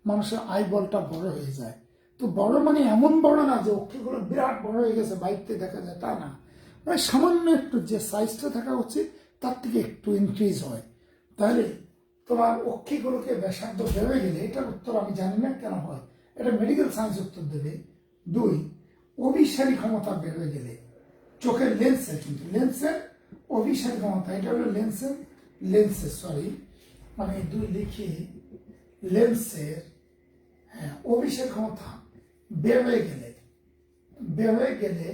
A: মানুষের আই বলটা বড় হয়ে যায়। তো বড় মানে এমন বড় না যে অক্ষিগুলো বিরাট বড় হয়ে গেছে, বাইরে দেখা যায়, তা না। মানে সামান্য একটু যে সাইজটা থাকা উচিত তার থেকে একটু ইনক্রিজ হয়। তাহলে তোমার অক্ষিগুলোকে ব্যাসার্ধ বেড়ে গেলে, এটার উত্তর আমি জানি না কেন হয়, এটা মেডিকেল সায়েন্স উত্তর দেবে। 2, অভিসারী ক্ষমতা বেড়ে গেলে, চোখের লেন্সের, কিন্তু লেন্সের অভিসারী ক্ষমতা, এটা হলো লেন্সের সরি, মানে 2 লিখি, লেন্সের অভিসারী ক্ষমতা বেড়ে গেলে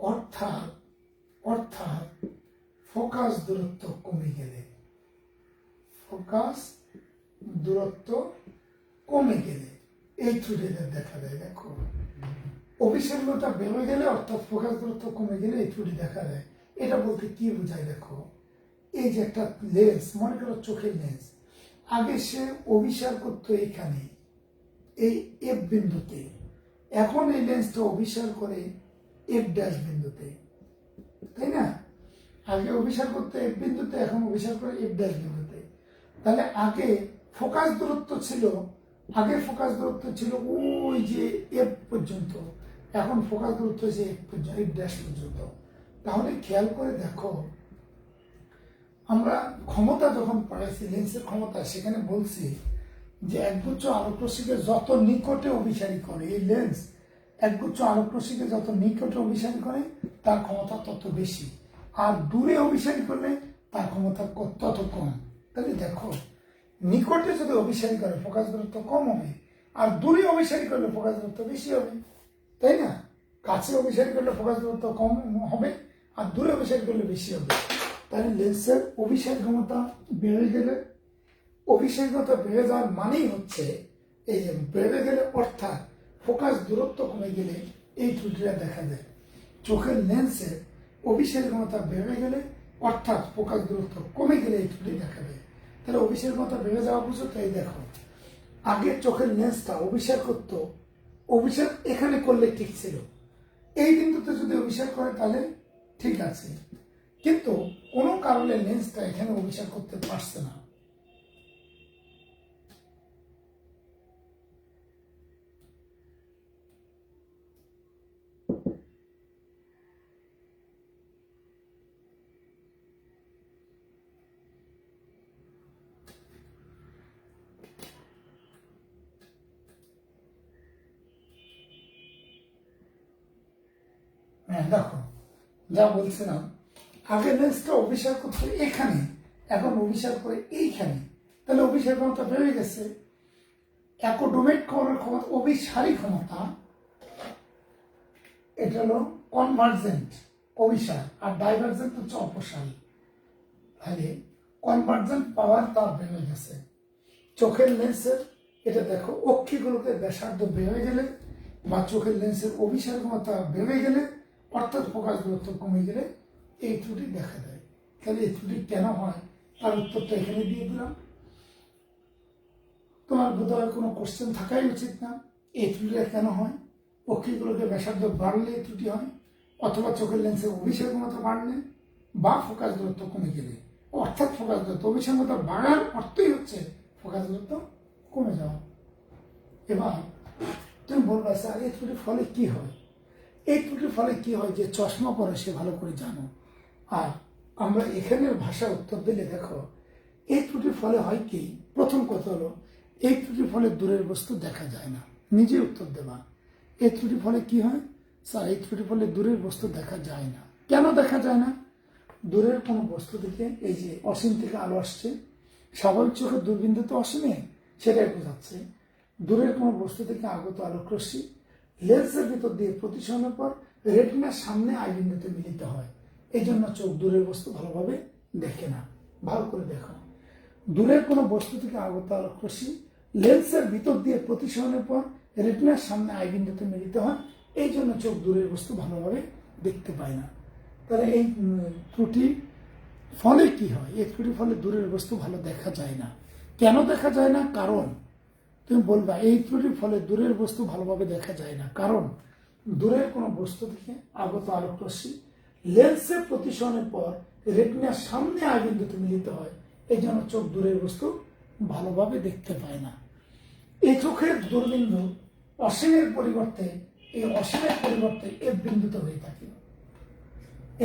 A: অর্থাৎ ফোকাস দূরত্ব কমে গেলে, এই ত্রুটিটা দেখা যায়। দেখো, অভিসারীটা বেড়ে গেলে অর্থাৎ ফোকাস দূরত্ব কমে গেলে এই ত্রুটি দেখা যায়। এটা বলতে কি বোঝায়? দেখো, এই যে একটা লেন্স, মনে করো চোখের লেন্স, আগে সে অভিসার করতো এখানে এই এফ বিন্দুতে, এখন এই লেন্সটা অভিসার করে এফ ড্যাশ বিন্দুতে, তাই না? আগে অভিসার করতে এফ বিন্দুতে, এখন অভিসার করে এফ ড্যাশ বিন্দুতে। তাহলে আগে ফোকাস দূরত্ব ছিল ওই যে এফ পর্যন্ত, এখন ফোকাস দূরত্ব হয়েছে এফ ড্যাশ পর্যন্ত। তাহলে খেয়াল করে দেখো, আমরা ক্ষমতা যখন পড়াইছি লেন্সের ক্ষমতা, সেখানে বলছি যে একগুচ্ছ আলোকরশ্মিকে যত নিকটে অভিসারী করে, এই লেন্স একগুচ্ছ আলোকরশ্মিকে যত নিকটে অভিসারী করে তার ক্ষমতা তত বেশি, আর দূরে অভিসারী করলে তার ক্ষমতা তত কম। তাহলে দেখো, নিকটে যদি অভিসারী করে ফোকাস দূরত্ব কম হবে, আর দূরে অভিসারী করলে ফোকাস দূরত্ব বেশি হবে, তাই না? কাছে অভিসারী করলে ফোকাস দূরত্ব কম হবে, আর দূরে অভিসারী করলে বেশি হবে। তাহলে লেন্সের অভিসারী ক্ষমতা বেড়ে গেলে, অভিসারী ক্ষমতা বেড়ে যাওয়ার মানেই হচ্ছে এই যে বেড়ে গেলে অর্থাৎ ফোকাস দূরত্ব কমে গেলে এই ত্রুটিটা দেখা যায়। চোখের লেন্সের অভিসারী ক্ষমতা বেড়ে গেলে অর্থাৎ ফোকাস দূরত্ব কমে গেলে এই ত্রুটি দেখা যায়। তাহলে অভিসারী ক্ষমতা বেড়ে যাওয়া বুঝো, তাই দেখো, আগে চোখের লেন্সটা অভিসার করতো, অভিসার এখানে করলে ঠিক ছিল, এই বিন্দুতে যদি অভিসার করে তাহলে ঠিক আছে, কিন্তু কোনো কারণে লেন্সটা এখানে অভিসার করতে পারছে না। হ্যাঁ, দেখো, যা বলছিলাম, আগে লেন্সটা অভিসার করতো এখানে, এখন অভিসার করে এইখানে, তাহলে অভিসার ক্ষমতা বেড়ে গেছে। অ্যাকোডোমেট করার ক্ষমতা, অভিসারী ক্ষমতা, এটা হলো কনভার্জেন্ট অভিসার, আর ডাইভার্জেন্ট হচ্ছে অপসারী। তাহলে কনভার্জেন্ট পাওয়ার তার বেড়ে গেছে। চোখের লেন্সের এটা দেখো, অক্ষিগুলোকে ব্যাসার্ধ বেড়ে গেলে বা চোখের লেন্সের অভিসার ক্ষমতা বেড়ে গেলে, অর্থাৎ ফোকাস দূরত্ব কমে গেলে এই ত্রুটি দেখা দেয়। তাহলে এই ত্রুটি কেন হয় তার উত্তরটা এখানে দিয়ে দিলাম। তোমার বোধহয় কোনো কোশ্চেন থাকাই উচিত না, এই ত্রুটিটা কেন হয়। অক্ষিগুলোকে ব্যাসার্ধ বাড়লে এই ত্রুটি হয়, অথবা চোখের লেন্সের অভিসার ক্ষমতা বাড়লে, বা ফোকাস দূরত্ব কমে গেলে। অর্থাৎ ফোকাস দূরত্ব, অভিসার ক্ষমতা বাড়ার অর্থই হচ্ছে ফোকাস দূরত্ব কমে যাওয়া। এবার তুমি বলবা স্যার এই ত্রুটির ফলে কি হয়? এই ত্রুটির ফলে কি হয় যে চশমা পরে সে ভালো করে জানো। আর আমরা এখানের ভাষা উত্তর দিলে দেখো, এই ত্রুটির ফলে হয় কি, প্রথম কথা হলো এই ত্রুটির ফলে দূরের বস্তু দেখা যায় না। নিজে উত্তর দেবা, এই ত্রুটির ফলে কি হয়? স্যার এই ত্রুটির ফলে দূরের বস্তু দেখা যায় না। কেন দেখা যায় না? দূরের কোনো বস্তু থেকে, এই যে অসীম থেকে আলো আসছে, স্বাভাবিক চোখের দূরবিন্দু তো অসীমে, সেটাই বোঝাচ্ছে। দূরের কোনো বস্তু থেকে আগত আলোক রশ্মি লেন্সের ভিতর দিয়ে প্রতিসরণের পর রেটিনার সামনে আই বিন্দুতে মিলিত হয়। এই জন্য চোখ দূরের বস্তু ভালোভাবে দেখে না। ভালো করে দেখো, দূরের কোনো বস্তু থেকে আগত আলোক রশ্মি লেন্সের ভিতর দিয়ে প্রতিসরণের পর রেটিনার সামনে আই বিন্দুতে মিলিত হয়। এই জন্য চোখ দূরের বস্তু ভালোভাবে দেখতে পায় না। তাহলে এই ত্রুটির ফলে কি হয়? এই ত্রুটির ফলে দূরের বস্তু ভালো দেখা যায় না। কেন দেখা যায় না? কারণ তুমি বলবা এই ত্রুটির ফলে দূরের বস্তু ভালোভাবে দেখা যায় না, কারণ দূরের কোনো বস্তু থেকে আগত আলোক রশ্মি লেন্সের প্রতিসরণের পর রেটিনার সামনে আই বিন্দুতে মিলিত হয়। এই জন্য চোখ দূরের বস্তু ভালোভাবে দেখতে পায় না। এই চোখের দূরবিন্দু অসীমের পরিবর্তে, এই অসীমের পরিবর্তে এফ বিন্দুতে হয়ে থাকে।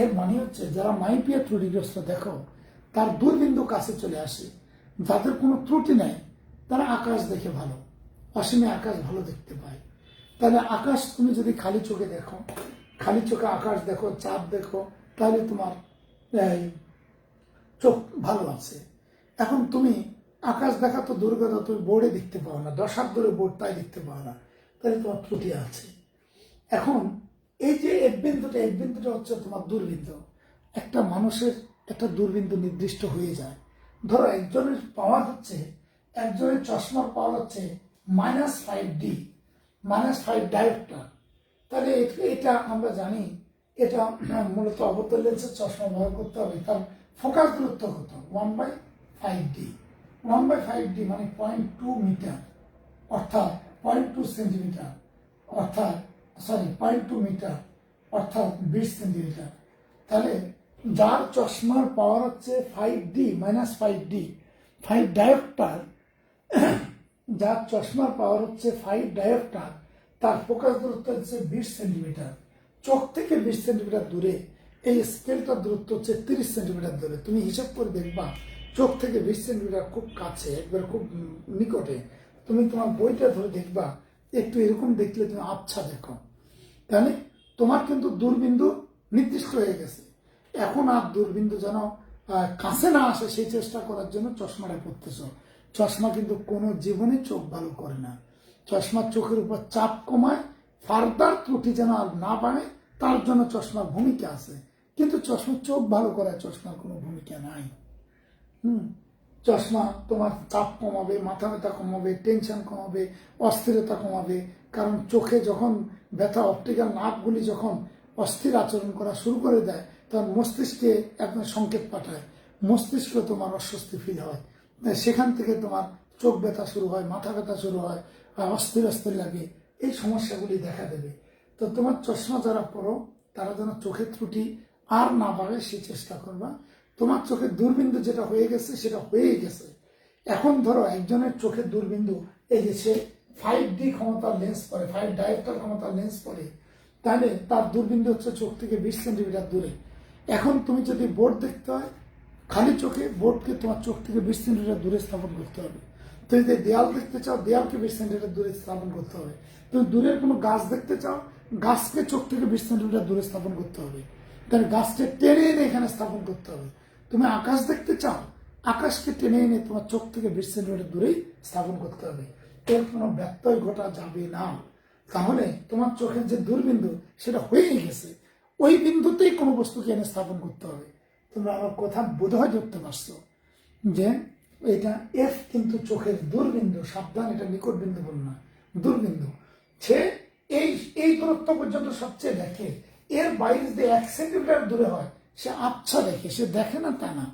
A: এর মানে হচ্ছে যারা মাইপিয়া ত্রুটিগ্রস্ত দেখো, তার দূরবিন্দু কাছে চলে আসে। যাদের কোনো ত্রুটি নাই তারা আকাশ দেখে ভালো, অসীমে আকাশ ভালো দেখতে পায়। তাহলে আকাশ তুমি যদি খালি চোখে দেখো, খালি চোখে আকাশ দেখো, চাঁদ দেখো, তাহলে তোমার চোখ ভালো আছে। এখন তুমি আকাশ দেখা তো দূর কথা, তুমি বোর্ডে দেখতে পাও না, 10 হাত দূরে বোর্ড তাই দেখতে পাও না, তাহলে তোমার ত্রুটি আছে। এখন এই যে এক বিন্দুটা হচ্ছে তোমার দূরবিন্দু। একটা মানুষের একটা দূরবিন্দু নির্দিষ্ট হয়ে যায়। ধরো একজনের পাওয়ার হচ্ছে, একজনের চশমার পাওয়ার হচ্ছে -5D, -5 ডায়োপ্টার। তাহলে এটা আমরা জানি, এটা মূলত অবতল লেন্সের চশমা ব্যবহার করতে হবে। তার ফোকাস দূরত্ব কত? 1/5D। 1/5D মানে 0.2 মিটার, অর্থাৎ 0.2 সেন্টিমিটার, অর্থাৎ 0.2 মিটার, অর্থাৎ 20 সেন্টিমিটার। তাহলে যার চশমার পাওয়ার হচ্ছে 5D, -5D, 5 ডায়োপ্টার, যার চশমার পাওয়ার হচ্ছে 5 ডায়োপ্টার, তার ফোকাস দূরত্ব হচ্ছে 20 সেন্টিমিটার। চোখ থেকে 20 সেন্টিমিটার দূরে এই স্কেলটার দূরত্ব হচ্ছে 30 সেন্টিমিটার দূরে। তুমি হিসাব করে দেখবা চোখ থেকে 20 সেন্টিমিটার খুব কাছে, একবার খুব নিকটে। তুমি তোমার বইটা ধরে দেখবা, একটু এরকম দেখলে তুমি আবছা দেখো। তাহলে তোমার কিন্তু দূরবিন্দু নির্দিষ্ট হয়ে গেছে। এখন আর দূরবিন্দু যেন কাছে না আসে সেই চেষ্টা করার জন্য চশমাটা পরতেছ। চশমা কিন্তু কোনো জীবনে চোখ ভালো করে না। চশমা চোখের উপর চাপ কমায়, ফার্দার ত্রুটি যেন আর না বাড়ে তার জন্য চশমার ভূমিকা আছে, কিন্তু চশমার চোখ ভালো করার চশমার কোনো ভূমিকা নাই। চশমা তোমার চাপ কমাবে, মাথা ব্যথা কমাবে, টেনশন কমাবে, অস্থিরতা কমাবে। কারণ চোখে যখন ব্যথা, অপটিক্যাল নার্ভগুলি যখন অস্থির আচরণ করা শুরু করে দেয়, তখন মস্তিষ্কে একটা সংকেত পাঠায়, মস্তিষ্ক তোমার অস্বস্তি ফিল হয়, সেখান থেকে তোমার চোখ ব্যথা শুরু হয়, মাথা ব্যথা শুরু হয়, অস্থির অস্থির লাগে, এই সমস্যাগুলি দেখা দেবে। তো তোমার চশমা যারা পড়ো তারা যেন চোখের ত্রুটি আর না বাড়ে সেই চেষ্টা করবা। তোমার চোখের দূরবিন্দু যেটা হয়ে গেছে সেটা হয়েই গেছে। এখন ধরো একজনের চোখের দূরবিন্দু, এই যে সে 5D ক্ষমতার লেন্স পরে, 5 ডায়োপ্টার ক্ষমতার লেন্স পরে, তাহলে তার দূরবিন্দু হচ্ছে চোখ থেকে 20 সেন্টিমিটার দূরে। এখন তুমি যদি বোর্ড দেখতে হয় খালি চোখে, বোর্ডকে তোমার চোখ থেকে 20 সেন্টিমিটার দূরে স্থাপন করতে হবে। তুমি যদি দেয়াল দেখতে চাও, দেয়ালকে 20 সেন্টিমিটার দূরে স্থাপন করতে হবে। তুমি দূরের কোনো গাছ দেখতে চাও, গাছকে চোখ থেকে 20 সেন্টিমিটার দূরে স্থাপন করতে হবে। তাহলে গাছকে টেনে এনে এখানে স্থাপন করতে হবে। তুমি আকাশ দেখতে চাও, আকাশকে টেনে এনে তোমার চোখ থেকে 20 সেন্টিমিটার দূরেই স্থাপন করতে হবে। এর কোনো ব্যত্যয় ঘটা যাবে না। তাহলে তোমার চোখের যে দূরবিন্দু সেটা হয়েই গেছে, ওই বিন্দুতেই কোনো বস্তুকে এনে স্থাপন করতে হবে। তোমরা আমার কথা বোধহয় ধরতে পারছো যে এটা এফ কিন্তু চোখের দূরবিন্দু, সাবধান, এটা নিকট বিন্দু বল না, দূরবিন্দু। সে এই এই দূরত্ব পর্যন্ত সবচেয়ে দেখে, এর বাইরে যদি 1 সেন্টিমিটার দূরে হয় সে আবছা দেখে, সে দেখে না তা না,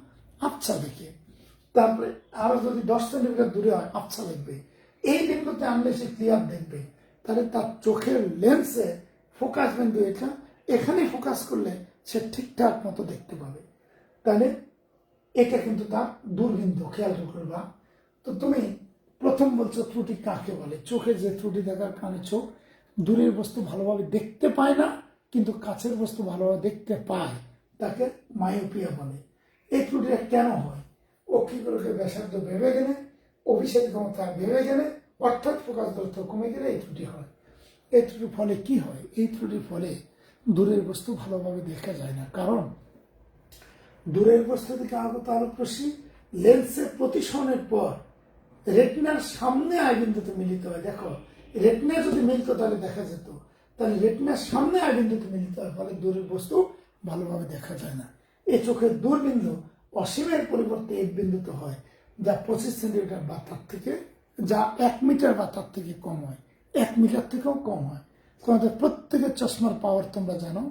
A: আবছা দেখে। তারপরে আরো যদি 10 সেন্টিমিটার দূরে হয় আবছা দেখবে। এই বিন্দুতে আনলে সে ক্লিয়ার দেখবে। তাহলে তার চোখের লেন্সে ফোকাস বিন্দু এটা, এখানে ফোকাস করলে সে ঠিকঠাক মতো দেখতে পাবে। তাহলে এটা কিন্তু তার দূরবিন্দু, খেয়াল করবা। তো তুমি প্রথম বলছো ত্রুটি কাকে বলে? চোখের যে ত্রুটি দেখার কারণে চোখ দূরের বস্তু ভালোভাবে দেখতে পায় না, কিন্তু কাছের বস্তু ভালোভাবে দেখতে পায়, তাকে মায়োপিয়া বলে। এই ত্রুটিটা কেন হয়? অক্ষিগোলকের ব্যাসার্ধ ভেবে গেলে, অভিষেক ক্ষমতা ভেবে গেলে, অর্থাৎ ফোকাস দূরত্ব কমে গেলে এই ত্রুটি হয়। এই ত্রুটির ফলে কি হয়? এই ত্রুটির ফলে দূরের বস্তু ভালোভাবে দেখা যায় না, কারণ দূরের বস্তু থেকে আগত আলোক রশ্মি লেন্সের প্রতিসরণের পর রেটিনার সামনে আয় বিন্দুতে মিলিত হয়। দেখো, রেটিনা যদি মিলিত তাহলে দেখা যেত, তাহলে রেটিনার সামনে আয় বিন্দুতে মিলিত হয়, ফলে দূরের বস্তু ভালোভাবে দেখা যায় না। এই চোখের দূরবিন্দু অসীমের পরিবর্তে এক বিন্দুতে হয়, যা 25 সেন্টিমিটার বা তার থেকে, যা 1 মিটার বা তার থেকে কম হয়, 1 মিটার থেকেও কম হয়। তোমাদের প্রত্যেকের চশমার পাওয়ার তোমরা জানো,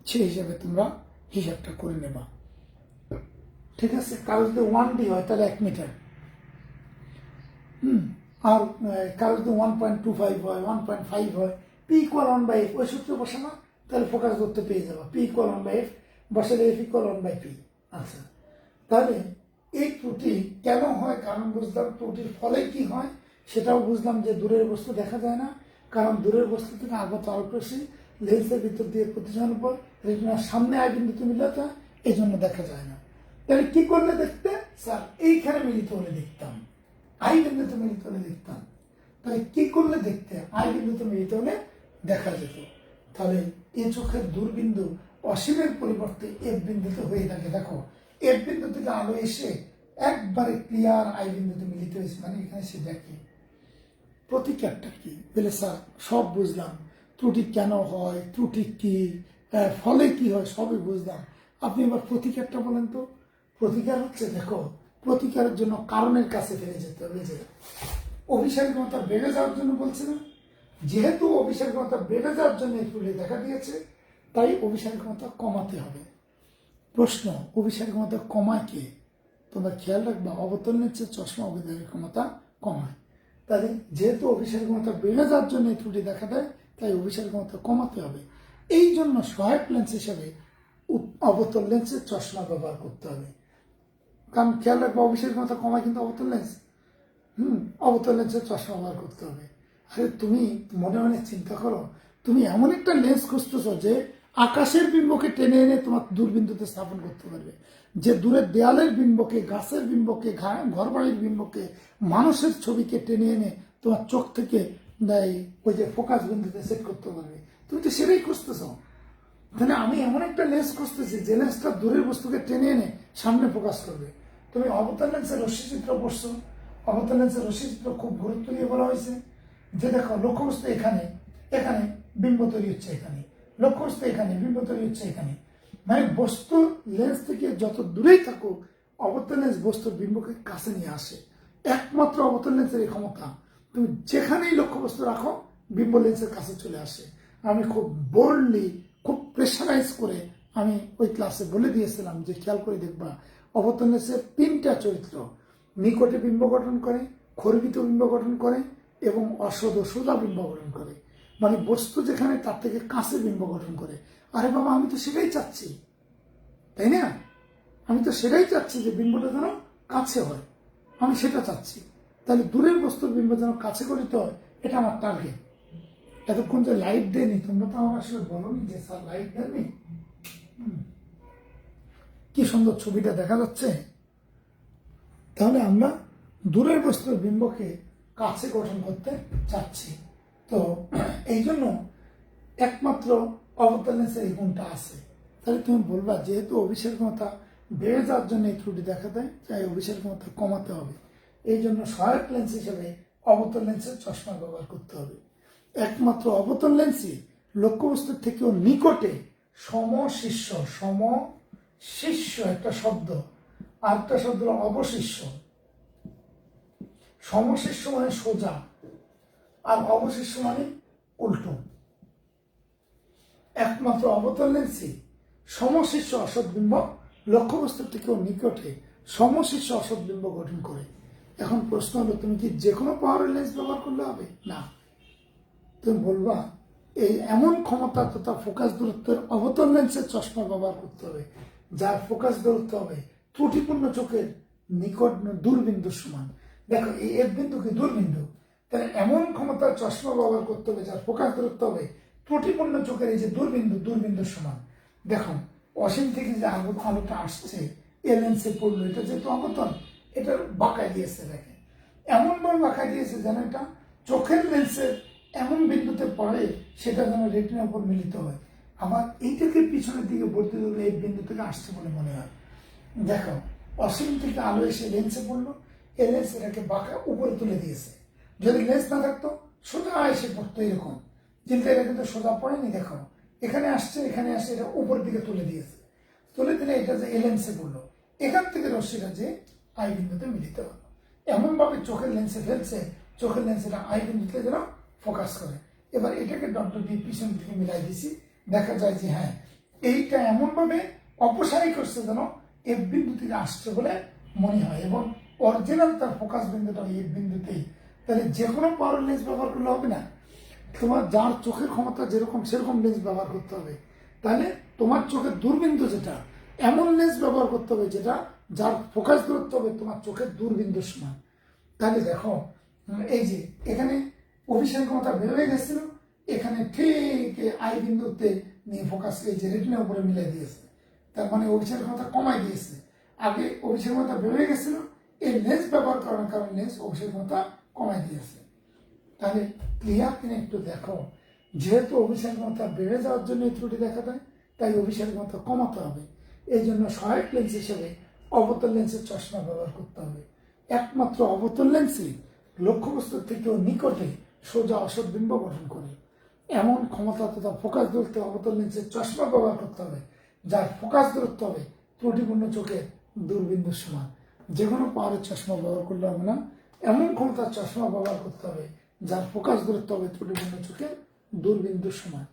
A: সেই হিসাবে তোমরা হিসাবটা করে নেবা, ঠিক আছে? কারো যদি 1D হয় তাহলে 1 মিটার, আর কারো যদি 1.25 হয়, 1.5 হয়, P = 1/f, ওই সূত্র বসে না, তাহলে ফোকাস করতে পেয়ে যাবা। P = 1/f বসালে F = 1/p। আচ্ছা, তাহলে এই ত্রুটি কেন হয় কারণ বুঝলাম, ত্রুটির ফলে কি হয় সেটাও বুঝলাম, যে দূরের বস্তু দেখা যায় না, কারণ দূরের বস্তু থেকে আগত আলোক রশ্মি লেন্সের ভিতর দিয়ে প্রতিসরণের পর রেটিনার সামনে আয় বিন্দুতে মিলিত হয়, এই জন্য দেখা যায় না। তাহলে কি করলে দেখতে? স্যার এইখানে মিলিত হলে দেখতাম, আই বিন্দুতে মিলিত হলে দেখতাম। তাহলে কি করলে দেখতে? আই বিন্দুতে মিলিত হলে দেখা যেত। তাহলে এই চোখের দূরবিন্দু অসীমের পরিবর্তে এফ বিন্দুতে হয়ে থাকে। দেখো, এফ বিন্দু থেকে আলো এসে একবারে ক্লিয়ার আই বিন্দুতে মিলিত হয়েছে, মানে এখানে সে দেখে। প্রতিকারটা কি? বলে স্যার সব বুঝলাম, ত্রুটি কেন হয়, ত্রুটি কি, ফলে কি হয়, সবই বুঝলাম। আপনি এবার প্রতিকারটা বলেন তো। প্রতিকার হচ্ছে, দেখো, প্রতিকারের জন্য কারণের কাছে ফিরে যেতে হবে। যে অভিসারী ক্ষমতা বেড়ে যাওয়ার জন্য বলছে না, যেহেতু অভিসারী ক্ষমতা বেড়ে যাওয়ার জন্য এই ত্রুটি দেখা দিয়েছে, তাই অভিসারী ক্ষমতা কমাতে হবে। প্রশ্ন, অভিসারী ক্ষমতা কমায় কে? তোমরা খেয়াল রাখবা, অবতরণের চেয়ে চশমা অভিসারী ক্ষমতা কমায়। তাহলে যেহেতু অভিসারী ক্ষমতা বেড়ে যাওয়ার জন্য এই ত্রুটি দেখা দেয়, তাই অভিসারী ক্ষমতা কমাতে হবে। এই জন্য সহায়ক লেন্স হিসেবে অবতল লেন্সের চশমা ব্যবহার করতে হবে। কারণ খেয়াল রাখবো, অভিসারী ক্ষমতা কমায় কিন্তু অবতল লেন্স, অবতল লেন্সের চশমা ব্যবহার করতে হবে। আরে তুমি মনে মনে চিন্তা করো, তুমি এমন একটা লেন্স খুঁজতেছো যে আকাশের বিম্বকে টেনে এনে তোমার দূরবিন্দুতে স্থাপন করতে পারবে, যে দূরের দেয়ালের বিম্বকে, গাছের বিম্বকে, ঘর বাড়ির বিম্বকে, মানুষের ছবিকে টেনে এনে তোমার চোখ থেকে ওই যে ফোকাস বিন্দুতে সেট করতে পারবে। তুমি তো সেটাই খুঁজতেছো। তাহলে আমি এমন একটা লেন্স খুঁজতেছি যে লেন্সটা দূরের বস্তুকে টেনে এনে সামনে ফোকাস করবে। তুমি অবতল লেন্সের রশ্মিচিত্র পড়ছো, অবতল লেন্সের রশ্মিচিত্র খুব গুরুত্ব দিয়ে বলা হয়েছে যে দেখো, লক্ষ্যবস্তু এখানে, এখানে বিম্ব তৈরি হচ্ছে, এখানে লক্ষ্যবস্তু, এখানে বিম্ব তৈরি হচ্ছে, এখানে। মানে বস্তু লেন্স থেকে যত দূরেই থাকুক, অবতল লেন্স বস্তুর বিম্বকে কাছে নিয়ে আসে। একমাত্র অবতল লেন্সের এই ক্ষমতা, তুমি যেখানেই লক্ষ্যবস্তু রাখো বিম্ব লেন্সের কাছে চলে আসে। আমি খুব বোল্ডলি, খুব প্রেশারাইজ করে আমি ওই ক্লাসে বলে দিয়েছিলাম যে খেয়াল করে দেখবা, অবতল লেন্সের 3টা চরিত্র: নিকটে বিম্ব গঠন করে, খর্বিত বিম্ব গঠন করে এবং সোজা বিম্ব গঠন করে। মানে বস্তু যেখানে তার থেকে কাছে বিম্ব গঠন করে। আরে বাবা, আমি তো সেটাই চাচ্ছি, তাই না? আমি তো সেটাই চাচ্ছি যে বিম্বটা যেন কাছে হয়, আমি সেটা চাচ্ছি। তাহলে দূরের বস্তুর বিম্ব যেন কাছে করিতে হয়, এটা আমার টার্গেট। এতক্ষণ যে লাইট দেয়নি, তোমরা তো আমার আসলে বলোনি যে স্যার লাইট দেননি। কি সুন্দর ছবিটা দেখা যাচ্ছে। তাহলে আমরা দূরের বস্তুর বিম্বকে কাছে গঠন করতে চাচ্ছি। তো এই জন্য একমাত্র অবতল লেন্সের এই গুণটা আছে। তাহলে তুমি বলবা যেহেতু অভিষেক ক্ষমতা বেড়ে যাওয়ার জন্য এই ত্রুটি দেখা দেয়, তাই অভিষেক ক্ষমতা কমাতে হবে। এই জন্য সহায়ক লেন্স হিসেবে অবতল লেন্সের চশমা ব্যবহার করতে হবে। একমাত্র অবতল লেন্সই লক্ষ্যবস্তুর থেকেও নিকটে সমশিষ্য, সমশিষ্য একটা শব্দ, আরেকটা শব্দ হলো অবশিষ্য। সমশিষ্য মানে সোজা, আর অবশিষ্য মানে উল্টো। একমাত্র অবতল লেন্সই সমশিষ্য অসৎবিম্ব লক্ষ্যবস্তুর থেকেও নিকটে সমশিষ্য অসৎবিম্ব গঠন করে। এখন প্রশ্ন হলো, তুমি কি যে কোনো পাওয়ারের লেন্স ব্যবহার করলে হবে? না, তুমি বলবা এই এমন ক্ষমতা তথা ফোকাস দূরত্বের অবতল লেন্সের চশমা ব্যবহার করতে হবে, যার ফোকাস দূরত্ব হবে ত্রুটিপূর্ণ চোখের নিকট দূরবিন্দুর সমান। দেখো এই এফ বিন্দু কি দূরবিন্দু, তাহলে এমন ক্ষমতার চশমা ব্যবহার করতে হবে যার ফোকাস দূরত্ব হবে ত্রুটিপূর্ণ চোখের এই যে দূরবিন্দুর সমান। দেখো অসীম থেকে যে আলোটা আসছে এ লেন্সে পড়লো, এটা যেহেতু অবতল, এটা বাঁকায় দিয়েছে। দেখে এমনভাবে বাঁকায় দিয়েছে যেন এটা চোখের লেন্সের এমন বিন্দুতে পড়ে সেটা যেন রেটিনার উপর মিলিত হয়। আবার এইটাকে পিছনের দিকে ভর্তি দিলে এই বিন্দু থেকে আসছে বলে মনে হয়। দেখো অসীম থেকে আলো এসে লেন্সে পড়লো, এই লেন্স এটাকে বাঁকা উপরে তুলে দিয়েছে। যদি লেন্স না থাকতো সোজা এসে পড়তো এরকম, কিন্তু এটা কিন্তু সোজা পড়েনি। দেখো এখানে আসছে, এখানে আসে, এটা উপরের দিকে তুলে দিয়েছে। তুলে দিলে এটা যে এ লেন্সে পড়লো, এখান থেকে রশ্মিটা যে আই বিন্দুতে মিলিত হলো। এমনভাবে চোখের লেন্সে ফেলছে, চোখের লেন্স এটা আই বিন্দুতে যেন ফোকাস করে। এবার এটাকে ডক্টর দিয়ে পিছন থেকে মিলাই দিছি, দেখা যায় যে হ্যাঁ এইটা এমনভাবে অপসারী করছে যেন এফ বিন্দু থেকে আসছে বলে মনে হয়, এবং অরিজিনাল তার ফোকাস বিন্দুটা এফ বিন্দুতেই। তাহলে যে কোনো পাওয়ার লেন্স ব্যবহার করলে হবে না, তোমার যার চোখের ক্ষমতা যেরকম সেরকম লেন্স ব্যবহার করতে হবে। তাহলে তোমার চোখের দূরবিন্দু যেটা, এমন লেন্স ব্যবহার করতে হবে যেটা যার ফোকাস দূরত্ব হবে তোমার চোখের দূরবিন্দুর সমান। তাহলে দেখো এই যে এখানে অভিষেক ক্ষমতা বেড়ে গেছিল, এখানে ঠিক আই বিন্দুতে নিয়ে ফোকাস এই যে রেটিনার উপরে মিলাই দিয়েছে, তার মানে অভিষেক ক্ষমতা কমাই দিয়েছে। আগে অভিষেক ক্ষমতা বেড়ে গেছিল, এই লেন্স ব্যবহার করার কারণে লেন্স অভিষেক ক্ষমতা কমাই দিয়েছে। তাহলে ক্লিয়ার কিনা একটু দেখো, যেহেতু অভিষেক ক্ষমতা বেড়ে যাওয়ার জন্য এই ত্রুটি দেখা দেয়, তাই অভিষেক ক্ষমতা কমাতে হবে। এই জন্য সহায়ক লেন্স হিসেবে অবতল লেন্সের চশমা ব্যবহার করতে হবে। একমাত্র অবতল লেন্সই লক্ষ্যবস্তুর থেকেও নিকটে সোজা অসৎ বিম্ব গঠন করে। এমন ক্ষমতা তথা ফোকাস দূরত্বে অবতল লেন্সের চশমা ব্যবহার করতে হবে, যার ফোকাস দূরত্ব হবে ত্রুটিপূর্ণ চোখের দূরবিন্দুর সমান। যে কোনো পাওয়ারের চশমা ব্যবহার করলে হবে না, এমন ক্ষমতার চশমা ব্যবহার করতে হবে যার ফোকাস দূরত্ব হবে ত্রুটিপূর্ণ চোখের দূরবিন্দুর সমান।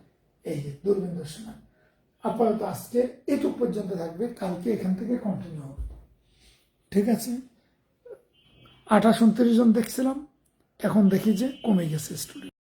A: এই যে দূরবিন্দুর সমান। আপাতত আজকে এটুক পর্যন্ত থাকবে, কালকে এখান থেকে কন্টিনিউ হবে। ঠিক আছে, 28-29 জন দেখছিলাম, এখন দেখি যে কমে গেছে স্টুডেন্ট।